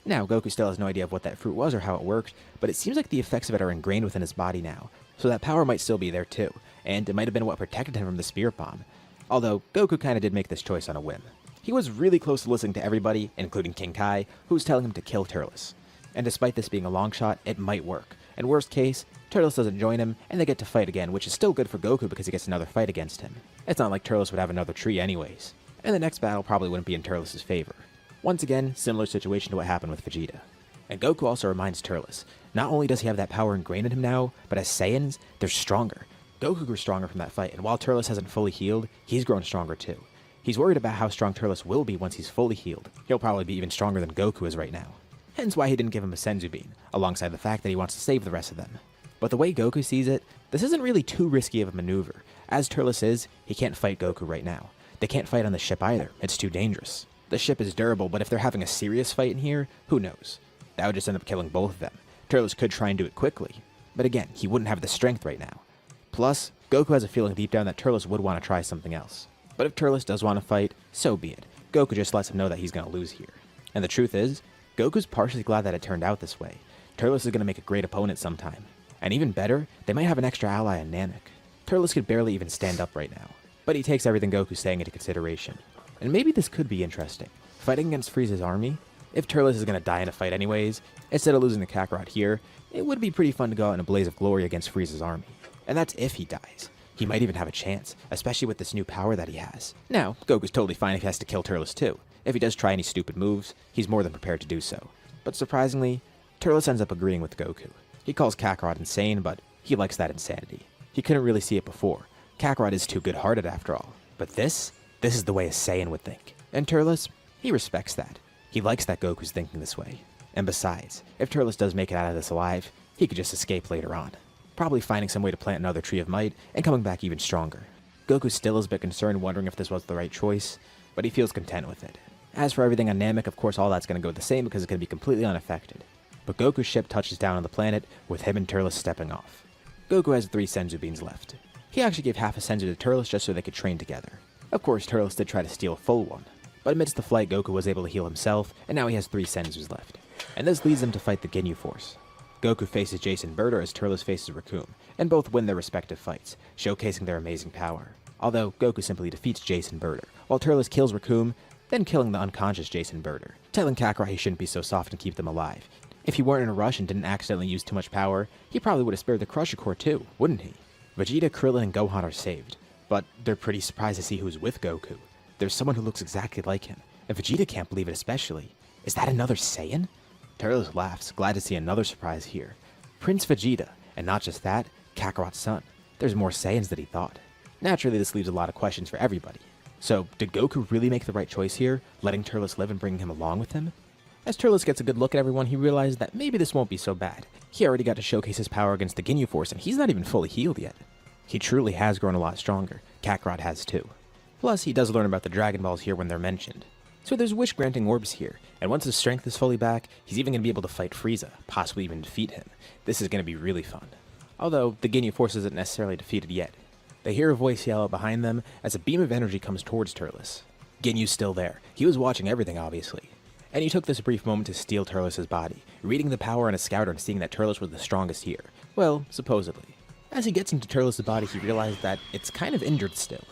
Now, Goku still has no idea of what that fruit was or how it worked, but it seems like the effects of it are ingrained within his body now, so that power might still be there too, and it might have been what protected him from the spirit bomb. Although, Goku kinda did make this choice on a whim. He was really close to listening to everybody, including King Kai, who was telling him to kill Turles. And despite this being a long shot, it might work. And worst case, Turles doesn't join him, and they get to fight again, which is still good for Goku because he gets another fight against him. It's not like Turles would have another tree anyways. And the next battle probably wouldn't be in Turles' favor. Once again, similar situation to what happened with Vegeta. And Goku also reminds Turles, not only does he have that power ingrained in him now, but as Saiyans, they're stronger. Goku grew stronger from that fight, and while Turles hasn't fully healed, he's grown stronger too. He's worried about how strong Turles will be once he's fully healed. He'll probably be even stronger than Goku is right now. Hence why he didn't give him a Senzu Bean, alongside the fact that he wants to save the rest of them. But the way Goku sees it, this isn't really too risky of a maneuver. As Turles is, he can't fight Goku right now. They can't fight on the ship either, it's too dangerous. The ship is durable, but if they're having a serious fight in here, who knows? That would just end up killing both of them. Turles could try and do it quickly, but again, he wouldn't have the strength right now. Plus, Goku has a feeling deep down that Turles would want to try something else. But if Turles does want to fight, so be it. Goku just lets him know that he's going to lose here. And the truth is, Goku's partially glad that it turned out this way. Turles is going to make a great opponent sometime. And even better, they might have an extra ally in Namek. Turles could barely even stand up right now, but he takes everything Goku's saying into consideration. And maybe this could be interesting. Fighting against Frieza's army? If Turles is going to die in a fight anyways, instead of losing to Kakarot here, it would be pretty fun to go out in a blaze of glory against Frieza's army. And that's if he dies. He might even have a chance, especially with this new power that he has. Now, Goku's totally fine if he has to kill Turles too. If he does try any stupid moves, he's more than prepared to do so. But surprisingly, Turles ends up agreeing with Goku. He calls Kakarot insane, but he likes that insanity. He couldn't really see it before. Kakarot is too good-hearted after all. But this is the way a Saiyan would think. And Turles, he respects that. He likes that Goku's thinking this way. And besides, if Turles does make it out of this alive, he could just escape later on. Probably finding some way to plant another Tree of Might and coming back even stronger. Goku still is a bit concerned, wondering if this was the right choice, but he feels content with it. As for everything on Namek, of course all that's going to go the same because it's going to be completely unaffected. But Goku's ship touches down on the planet, with him and Turles stepping off. Goku has 3 Senzu Beans left. He actually gave half a Senzu to Turles just so they could train together. Of course, Turles did try to steal a full one, but amidst the flight Goku was able to heal himself, and now he has 3 Senzus left. And this leads them to fight the Ginyu Force. Goku faces Jason Birder as Turles faces Recoome, and both win their respective fights, showcasing their amazing power. Although, Goku simply defeats Jason Birder, while Turles kills Recoome, then killing the unconscious Jason Birder, telling Kakarot he shouldn't be so soft and keep them alive. If he weren't in a rush and didn't accidentally use too much power, he probably would have spared the Crusher Core too, wouldn't he? Vegeta, Krillin, and Gohan are saved, but they're pretty surprised to see who's with Goku. There's someone who looks exactly like him, and Vegeta can't believe it especially. Is that another Saiyan? Turles laughs, glad to see another surprise here. Prince Vegeta, and not just that, Kakarot's son. There's more Saiyans than he thought. Naturally, this leaves a lot of questions for everybody. So, did Goku really make the right choice here, letting Turles live and bringing him along with him? As Turles gets a good look at everyone, he realizes that maybe this won't be so bad. He already got to showcase his power against the Ginyu Force, and he's not even fully healed yet. He truly has grown a lot stronger. Kakarot has too. Plus, he does learn about the Dragon Balls here when they're mentioned. So there's wish-granting orbs here, and once his strength is fully back, he's even going to be able to fight Frieza, possibly even defeat him. This is going to be really fun. Although, the Ginyu Force isn't necessarily defeated yet. They hear a voice yell out behind them as a beam of energy comes towards Turles. Ginyu's still there. He was watching everything, obviously. And he took this brief moment to steal Turles' body, reading the power on a scouter and seeing that Turles was the strongest here. Well, supposedly. As he gets into Turles' body, he realized that it's kind of injured still.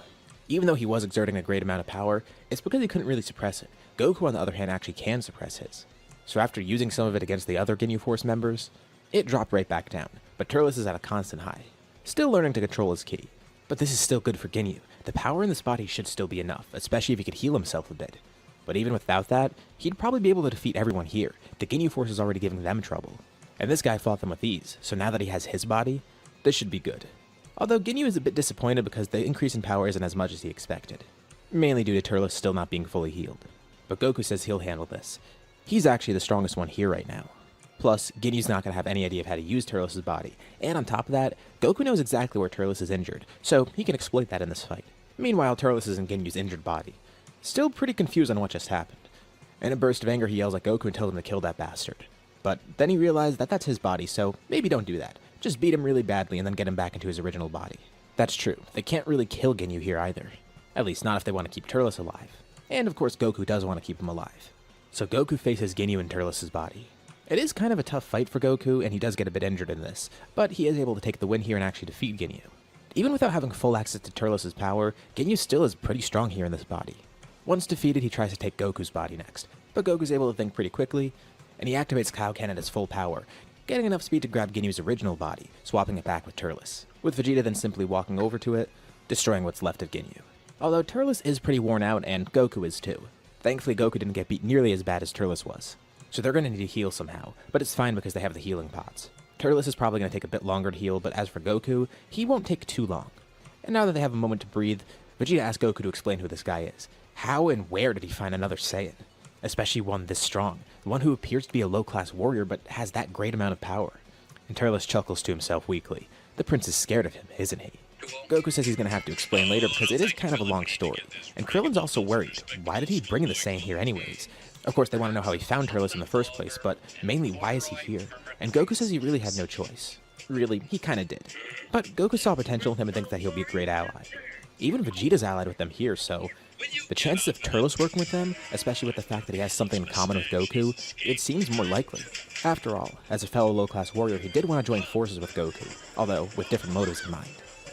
Even though he was exerting a great amount of power, it's because he couldn't really suppress it. Goku, on the other hand, actually can suppress his. So after using some of it against the other Ginyu Force members, it dropped right back down, but Turles is at a constant high. Still learning to control his ki. But this is still good for Ginyu. The power in this body should still be enough, especially if he could heal himself a bit. But even without that, he'd probably be able to defeat everyone here. The Ginyu Force is already giving them trouble. And this guy fought them with ease, so now that he has his body, this should be good. Although Ginyu is a bit disappointed because the increase in power isn't as much as he expected. Mainly due to Turles still not being fully healed. But Goku says he'll handle this. He's actually the strongest one here right now. Plus, Ginyu's not going to have any idea of how to use Turles' body. And on top of that, Goku knows exactly where Turles is injured, so he can exploit that in this fight. Meanwhile, Turles is in Ginyu's injured body. Still pretty confused on what just happened. In a burst of anger, he yells at Goku and tells him to kill that bastard. But then he realized that that's his body, so maybe don't do that. Just beat him really badly and then get him back into his original body. That's true, they can't really kill Ginyu here either. At least not if they want to keep Turles alive. And of course Goku does want to keep him alive. So Goku faces Ginyu in Turles' body. It is kind of a tough fight for Goku, and he does get a bit injured in this, but he is able to take the win here and actually defeat Ginyu. Even without having full access to Turles' power, Ginyu still is pretty strong here in this body. Once defeated, he tries to take Goku's body next, but Goku's able to think pretty quickly, and he activates Kaioken at his full power, getting enough speed to grab Ginyu's original body, swapping it back with Turles, with Vegeta then simply walking over to it, destroying what's left of Ginyu. Although Turles is pretty worn out, and Goku is too. Thankfully, Goku didn't get beat nearly as bad as Turles was. So they're going to need to heal somehow, but it's fine because they have the healing pods. Turles is probably going to take a bit longer to heal, but as for Goku, he won't take too long. And now that they have a moment to breathe, Vegeta asks Goku to explain who this guy is. How and where did he find another Saiyan? Especially one this strong, one who appears to be a low-class warrior but has that great amount of power. And Turles chuckles to himself weakly. The prince is scared of him, isn't he? Goku says he's going to have to explain later because it is kind of a long story. And Krillin's also worried. Why did he bring the Saiyan here anyways? Of course, they want to know how he found Turles in the first place, but mainly why is he here? And Goku says he really had no choice. Really, he kinda did. But Goku saw potential in him and thinks that he'll be a great ally. Even Vegeta's allied with them here, so the chances of Turles working with them, especially with the fact that he has something in common with Goku, it seems more likely. After all, as a fellow low-class warrior, he did want to join forces with Goku, although with different motives in mind.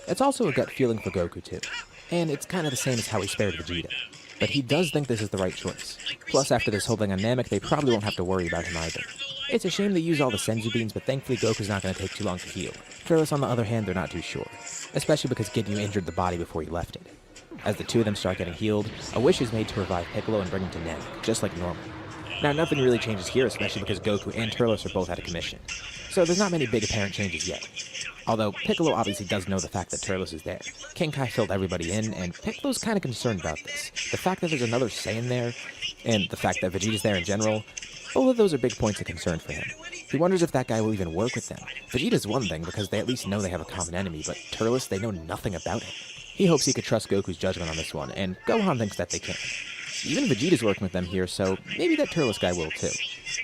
It's also a gut feeling for Goku too, and it's kind of the same as how he spared Vegeta. But he does think this is the right choice. Plus, after this whole thing on Namek, they probably won't have to worry about him either. It's a shame they use all the Senzu beans, but thankfully Goku's not going to take too long to heal. Turles, on the other hand, they're not too sure. Especially because Ginyu injured the body before he left it. As the two of them start getting healed, a wish is made to revive Piccolo and bring him to Namek, just like normal. Now, nothing really changes here, especially because Goku and Turles are both out of commission. So there's not many big apparent changes yet. Although Piccolo obviously does know the fact that Turles is there. King Kai filled everybody in, and Piccolo's kind of concerned about this. The fact that there's another Saiyan there, and the fact that Vegeta's there in general, both of those are big points of concern for him. He wonders if that guy will even work with them. Vegeta's one thing, because they at least know they have a common enemy, but Turles, they know nothing about him. He hopes he could trust Goku's judgment on this one, and Gohan thinks that they can. Even Vegeta's working with them here, so maybe that Turles guy will too.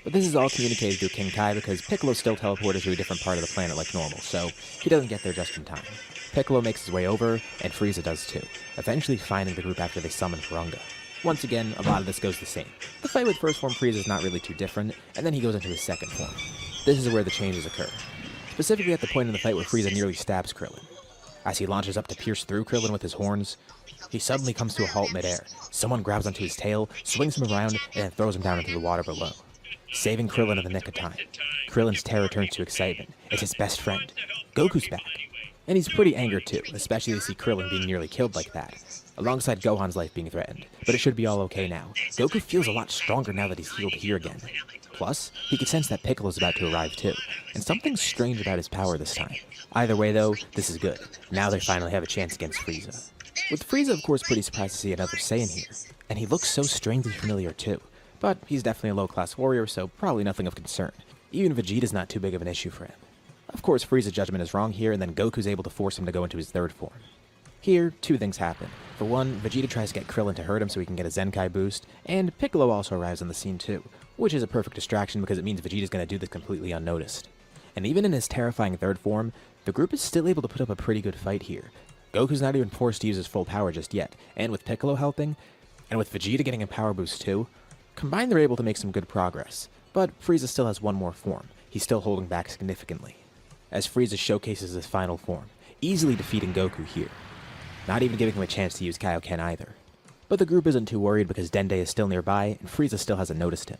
But this is all communicated through King Kai because Piccolo's still teleported to a different part of the planet like normal, so he doesn't get there just in time. Piccolo makes his way over, and Frieza does too, eventually finding the group after they summon Kurunga. Once again, a lot of this goes the same. The fight with first form Frieza is not really too different, and then he goes into his second form. This is where the changes occur. Specifically at the point in the fight where Frieza nearly stabs Krillin. As he launches up to pierce through Krillin with his horns, he suddenly comes to a halt midair. Someone grabs onto his tail, swings him around, and then throws him down into the water below, saving Krillin in the nick of time. Krillin's terror turns to excitement. It's his best friend. Goku's back. And he's pretty angered too, especially to see Krillin being nearly killed like that, alongside Gohan's life being threatened. But it should be all okay now. Goku feels a lot stronger now that he's healed here again. Plus, he can sense that Piccolo's about to arrive too, and something's strange about his power this time. Either way though, this is good. Now they finally have a chance against Frieza. With Frieza, of course, pretty surprised to see another Saiyan here, and he looks so strangely familiar too. But he's definitely a low-class warrior, so probably nothing of concern. Even Vegeta's not too big of an issue for him. Of course, Frieza's judgment is wrong here, and then Goku's able to force him to go into his third form. Here, two things happen. For one, Vegeta tries to get Krillin to hurt him so he can get a Zenkai boost, and Piccolo also arrives on the scene too, which is a perfect distraction because it means Vegeta's going to do this completely unnoticed. And even in his terrifying third form, the group is still able to put up a pretty good fight here. Goku's not even forced to use his full power just yet, and with Piccolo helping, and with Vegeta getting a power boost too, combined they're able to make some good progress. But Frieza still has one more form. He's still holding back significantly, as Frieza showcases his final form, easily defeating Goku here, not even giving him a chance to use Kaioken either. But the group isn't too worried because Dende is still nearby and Frieza still hasn't noticed him.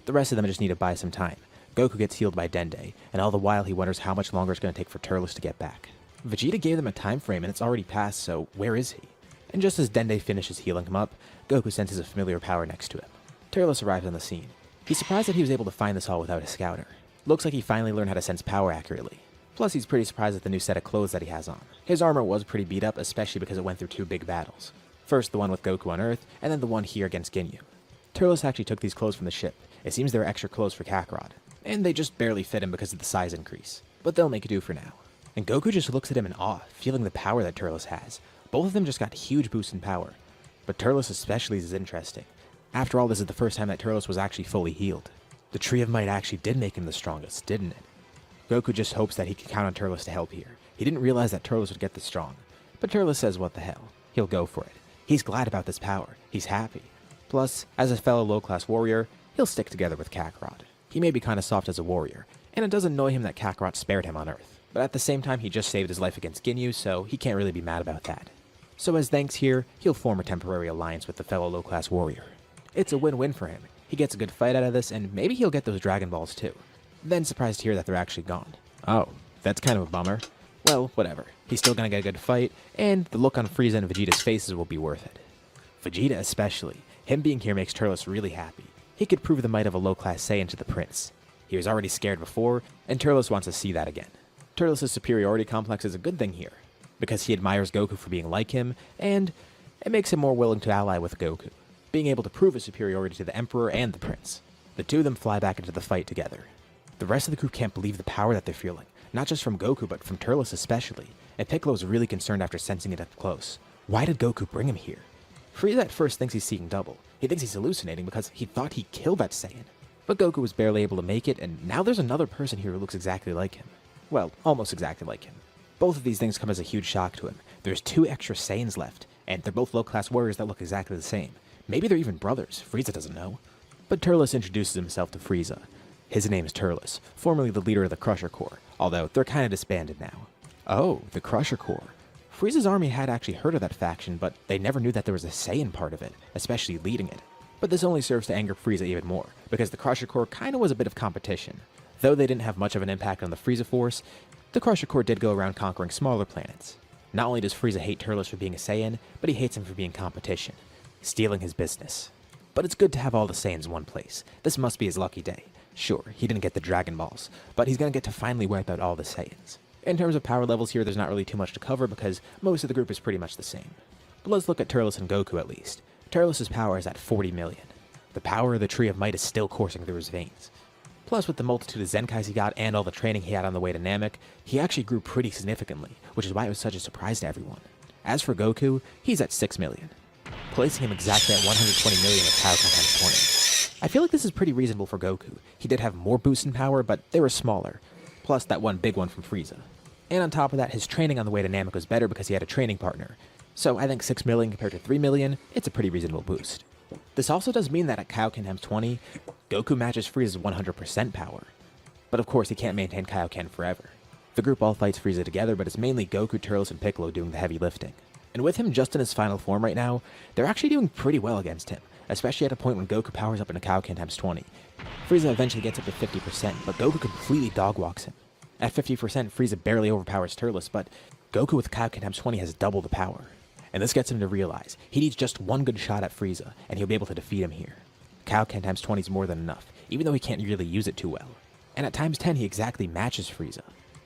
The rest of them just need to buy some time. Goku gets healed by Dende, and all the while he wonders how much longer it's going to take for Turles to get back. Vegeta gave them a time frame and it's already passed, so where is he? And just as Dende finishes healing him up, Goku senses a familiar power next to him. Turles arrives on the scene. He's surprised that he was able to find this all without a scouter. Looks like he finally learned how to sense power accurately. Plus he's pretty surprised at the new set of clothes that he has on. His armor was pretty beat up, especially because it went through 2 big battles. First the one with Goku on Earth, and then the one here against Ginyu. Turles actually took these clothes from the ship. It seems they were extra clothes for Kakarot, and they just barely fit him because of the size increase. But they'll make do for now. And Goku just looks at him in awe, feeling the power that Turles has. Both of them just got huge boosts in power. But Turles especially is interesting. After all, this is the first time that Turles was actually fully healed. The Tree of Might actually did make him the strongest, didn't it? Goku just hopes that he can count on Turles to help here. He didn't realize that Turles would get this strong. But Turles says what the hell. He'll go for it. He's glad about this power. He's happy. Plus, as a fellow low-class warrior, he'll stick together with Kakarot. He may be kinda soft as a warrior, and it does annoy him that Kakarot spared him on Earth. But at the same time, he just saved his life against Ginyu, so he can't really be mad about that. So as thanks here, he'll form a temporary alliance with the fellow low-class warrior. It's a win-win for him. He gets a good fight out of this, and maybe he'll get those Dragon Balls too. Then surprised to hear that they're actually gone. Oh, that's kind of a bummer. Well, whatever. He's still gonna get a good fight, and the look on Frieza and Vegeta's faces will be worth it. Vegeta especially. Him being here makes Turles really happy. He could prove the might of a low-class Saiyan to the prince. He was already scared before, and Turles wants to see that again. Turles' superiority complex is a good thing here, because he admires Goku for being like him, and it makes him more willing to ally with Goku, being able to prove his superiority to the Emperor and the Prince. The two of them fly back into the fight together. The rest of the group can't believe the power that they're feeling, not just from Goku, but from Turles especially, and Piccolo's really concerned after sensing it up close. Why did Goku bring him here? Frieza at first thinks he's seeing double. He thinks he's hallucinating because he thought he killed that Saiyan. But Goku was barely able to make it, and now there's another person here who looks exactly like him. Well, almost exactly like him. Both of these things come as a huge shock to him. There's 2 extra Saiyans left, and they're both low-class warriors that look exactly the same. Maybe they're even brothers. Frieza doesn't know. But Turles introduces himself to Frieza. His name is Turles, formerly the leader of the Crusher Corps, although they're kind of disbanded now. Oh, the Crusher Corps. Frieza's army had actually heard of that faction, but they never knew that there was a Saiyan part of it, especially leading it. But this only serves to anger Frieza even more, because the Crusher Corps kinda was a bit of competition. Though they didn't have much of an impact on the Frieza force, the Crusher Corps did go around conquering smaller planets. Not only does Frieza hate Turles for being a Saiyan, but he hates him for being competition, stealing his business. But it's good to have all the Saiyans in one place. This must be his lucky day. Sure, he didn't get the Dragon Balls, but he's gonna get to finally wipe out all the Saiyans. In terms of power levels here, there's not really too much to cover because most of the group is pretty much the same. But let's look at Turles and Goku at least. Turles' power is at 40 million. The power of the Tree of Might is still coursing through his veins. Plus, with the multitude of Zenkais he got and all the training he had on the way to Namek, he actually grew pretty significantly, which is why it was such a surprise to everyone. As for Goku, he's at 6 million, placing him exactly at 120 million with Kaioken times 20. I feel like this is pretty reasonable for Goku. He did have more boosts in power, but they were smaller, plus that one big one from Frieza. And on top of that, his training on the way to Namek was better because he had a training partner. So I think 6 million compared to 3 million, it's a pretty reasonable boost. This also does mean that at Kaioken times 20, Goku matches Frieza's 100% power. But of course, he can't maintain Kaioken forever. The group all fights Frieza together, but it's mainly Goku, Turles, and Piccolo doing the heavy lifting. And with him just in his final form right now, they're actually doing pretty well against him, especially at a point when Goku powers up into Kaioken times 20. Frieza eventually gets up to 50%, but Goku completely dogwalks him. At 50%, Frieza barely overpowers Turles, but Goku with Kaioken times 20 has double the power. And this gets him to realize he needs just one good shot at Frieza, and he'll be able to defeat him here. Kaioken times 20 is more than enough, even though he can't really use it too well. And at times 10, he exactly matches Frieza.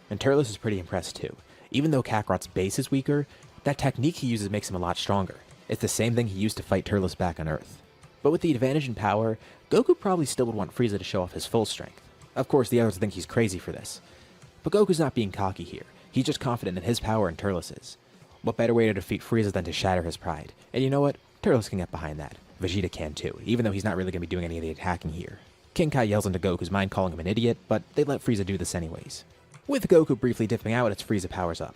And Turles is pretty impressed too. Even though Kakarot's base is weaker, that technique he uses makes him a lot stronger. It's the same thing he used to fight Turles back on Earth. But with the advantage in power, Goku probably still would want Frieza to show off his full strength. Of course, the others think he's crazy for this. But Goku's not being cocky here. He's just confident in his power and Turles's. What better way to defeat Frieza than to shatter his pride? And you know what? Turles can get behind that. Vegeta can too, even though he's not really going to be doing any of the attacking here. King Kai yells into Goku's mind calling him an idiot, but they let Frieza do this anyways. With Goku briefly dipping out, it's Frieza powers up.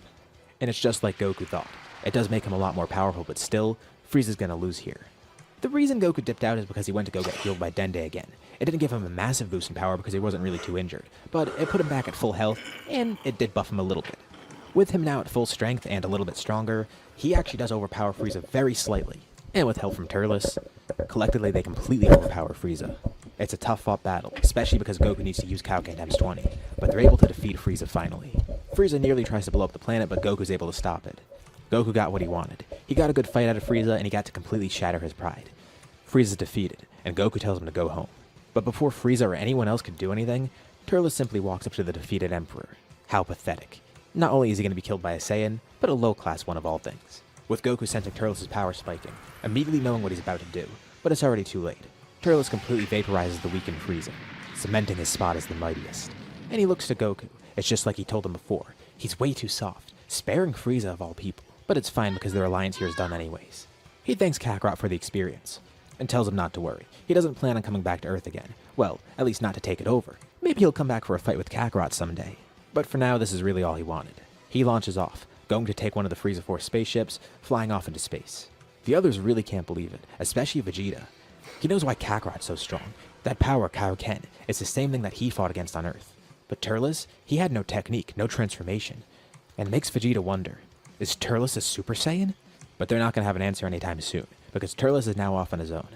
And it's just like Goku thought. It does make him a lot more powerful, but still, Frieza's gonna lose here. The reason Goku dipped out is because he went to go get healed by Dende again. It didn't give him a massive boost in power because he wasn't really too injured, but it put him back at full health, and it did buff him a little bit. With him now at full strength and a little bit stronger, he actually does overpower Frieza very slightly. And with help from Turles, collectively they completely overpower Frieza. It's a tough fought battle, especially because Goku needs to use Kaioken times 20, but they're able to defeat Frieza finally. Frieza nearly tries to blow up the planet, but Goku's able to stop it. Goku got what he wanted. He got a good fight out of Frieza, and he got to completely shatter his pride. Frieza's defeated, and Goku tells him to go home. But before Frieza or anyone else could do anything, Turles simply walks up to the defeated Emperor. How pathetic. Not only is he going to be killed by a Saiyan, but a low-class one of all things. With Goku sensing Turles' power spiking, immediately knowing what he's about to do, but it's already too late. Turles completely vaporizes the weakened Frieza, cementing his spot as the mightiest. And he looks to Goku. It's just like he told him before. He's way too soft, sparing Frieza of all people. But it's fine because their alliance here is done anyways. He thanks Kakarot for the experience, and tells him not to worry. He doesn't plan on coming back to Earth again. Well, at least not to take it over. Maybe he'll come back for a fight with Kakarot someday. But for now, this is really all he wanted. He launches off, going to take one of the Frieza Force spaceships, flying off into space. The others really can't believe it, especially Vegeta. He knows why Kakarot's so strong. That power, Kaioken, is the same thing that he fought against on Earth. But Turles, he had no technique, no transformation. And it makes Vegeta wonder, is Turles a Super Saiyan? But they're not going to have an answer anytime soon, because Turles is now off on his own.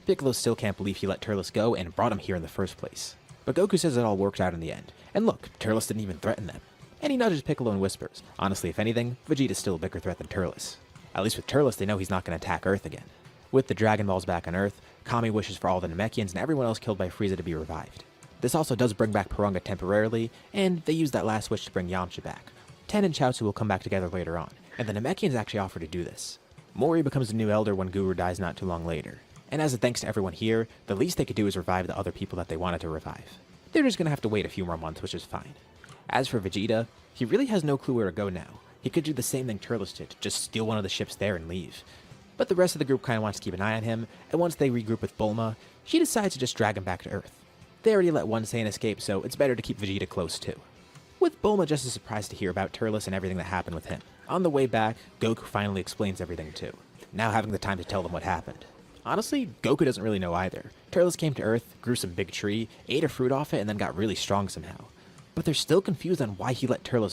Piccolo still can't believe he let Turles go and brought him here in the first place. But Goku says it all worked out in the end. And look, Turles didn't even threaten them. And he nudges Piccolo and whispers, honestly, if anything, Vegeta's still a bigger threat than Turles. At least with Turles, they know he's not going to attack Earth again. With the Dragon Balls back on Earth, Kami wishes for all the Namekians and everyone else killed by Frieza to be revived. This also does bring back Porunga temporarily, and they use that last wish to bring Yamcha back. Ten and Chaozu will come back together later on, and the Namekians actually offer to do this. Mori becomes the new elder when Guru dies not too long later. And as a thanks to everyone here, the least they could do is revive the other people that they wanted to revive. They're just going to have to wait a few more months, which is fine. As for Vegeta, he really has no clue where to go now. He could do the same thing Turles did, just steal one of the ships there and leave. But the rest of the group kind of wants to keep an eye on him, and once they regroup with Bulma, she decides to just drag him back to Earth. They already let one Saiyan escape, so it's better to keep Vegeta close too. With Bulma just as surprised to hear about Turles and everything that happened with him. On the way back, Goku finally explains everything too, now having the time to tell them what happened. Honestly, Goku doesn't really know either. Turles came to Earth, grew some big tree, ate a fruit off it, and then got really strong somehow. But they're still confused on why he let Turles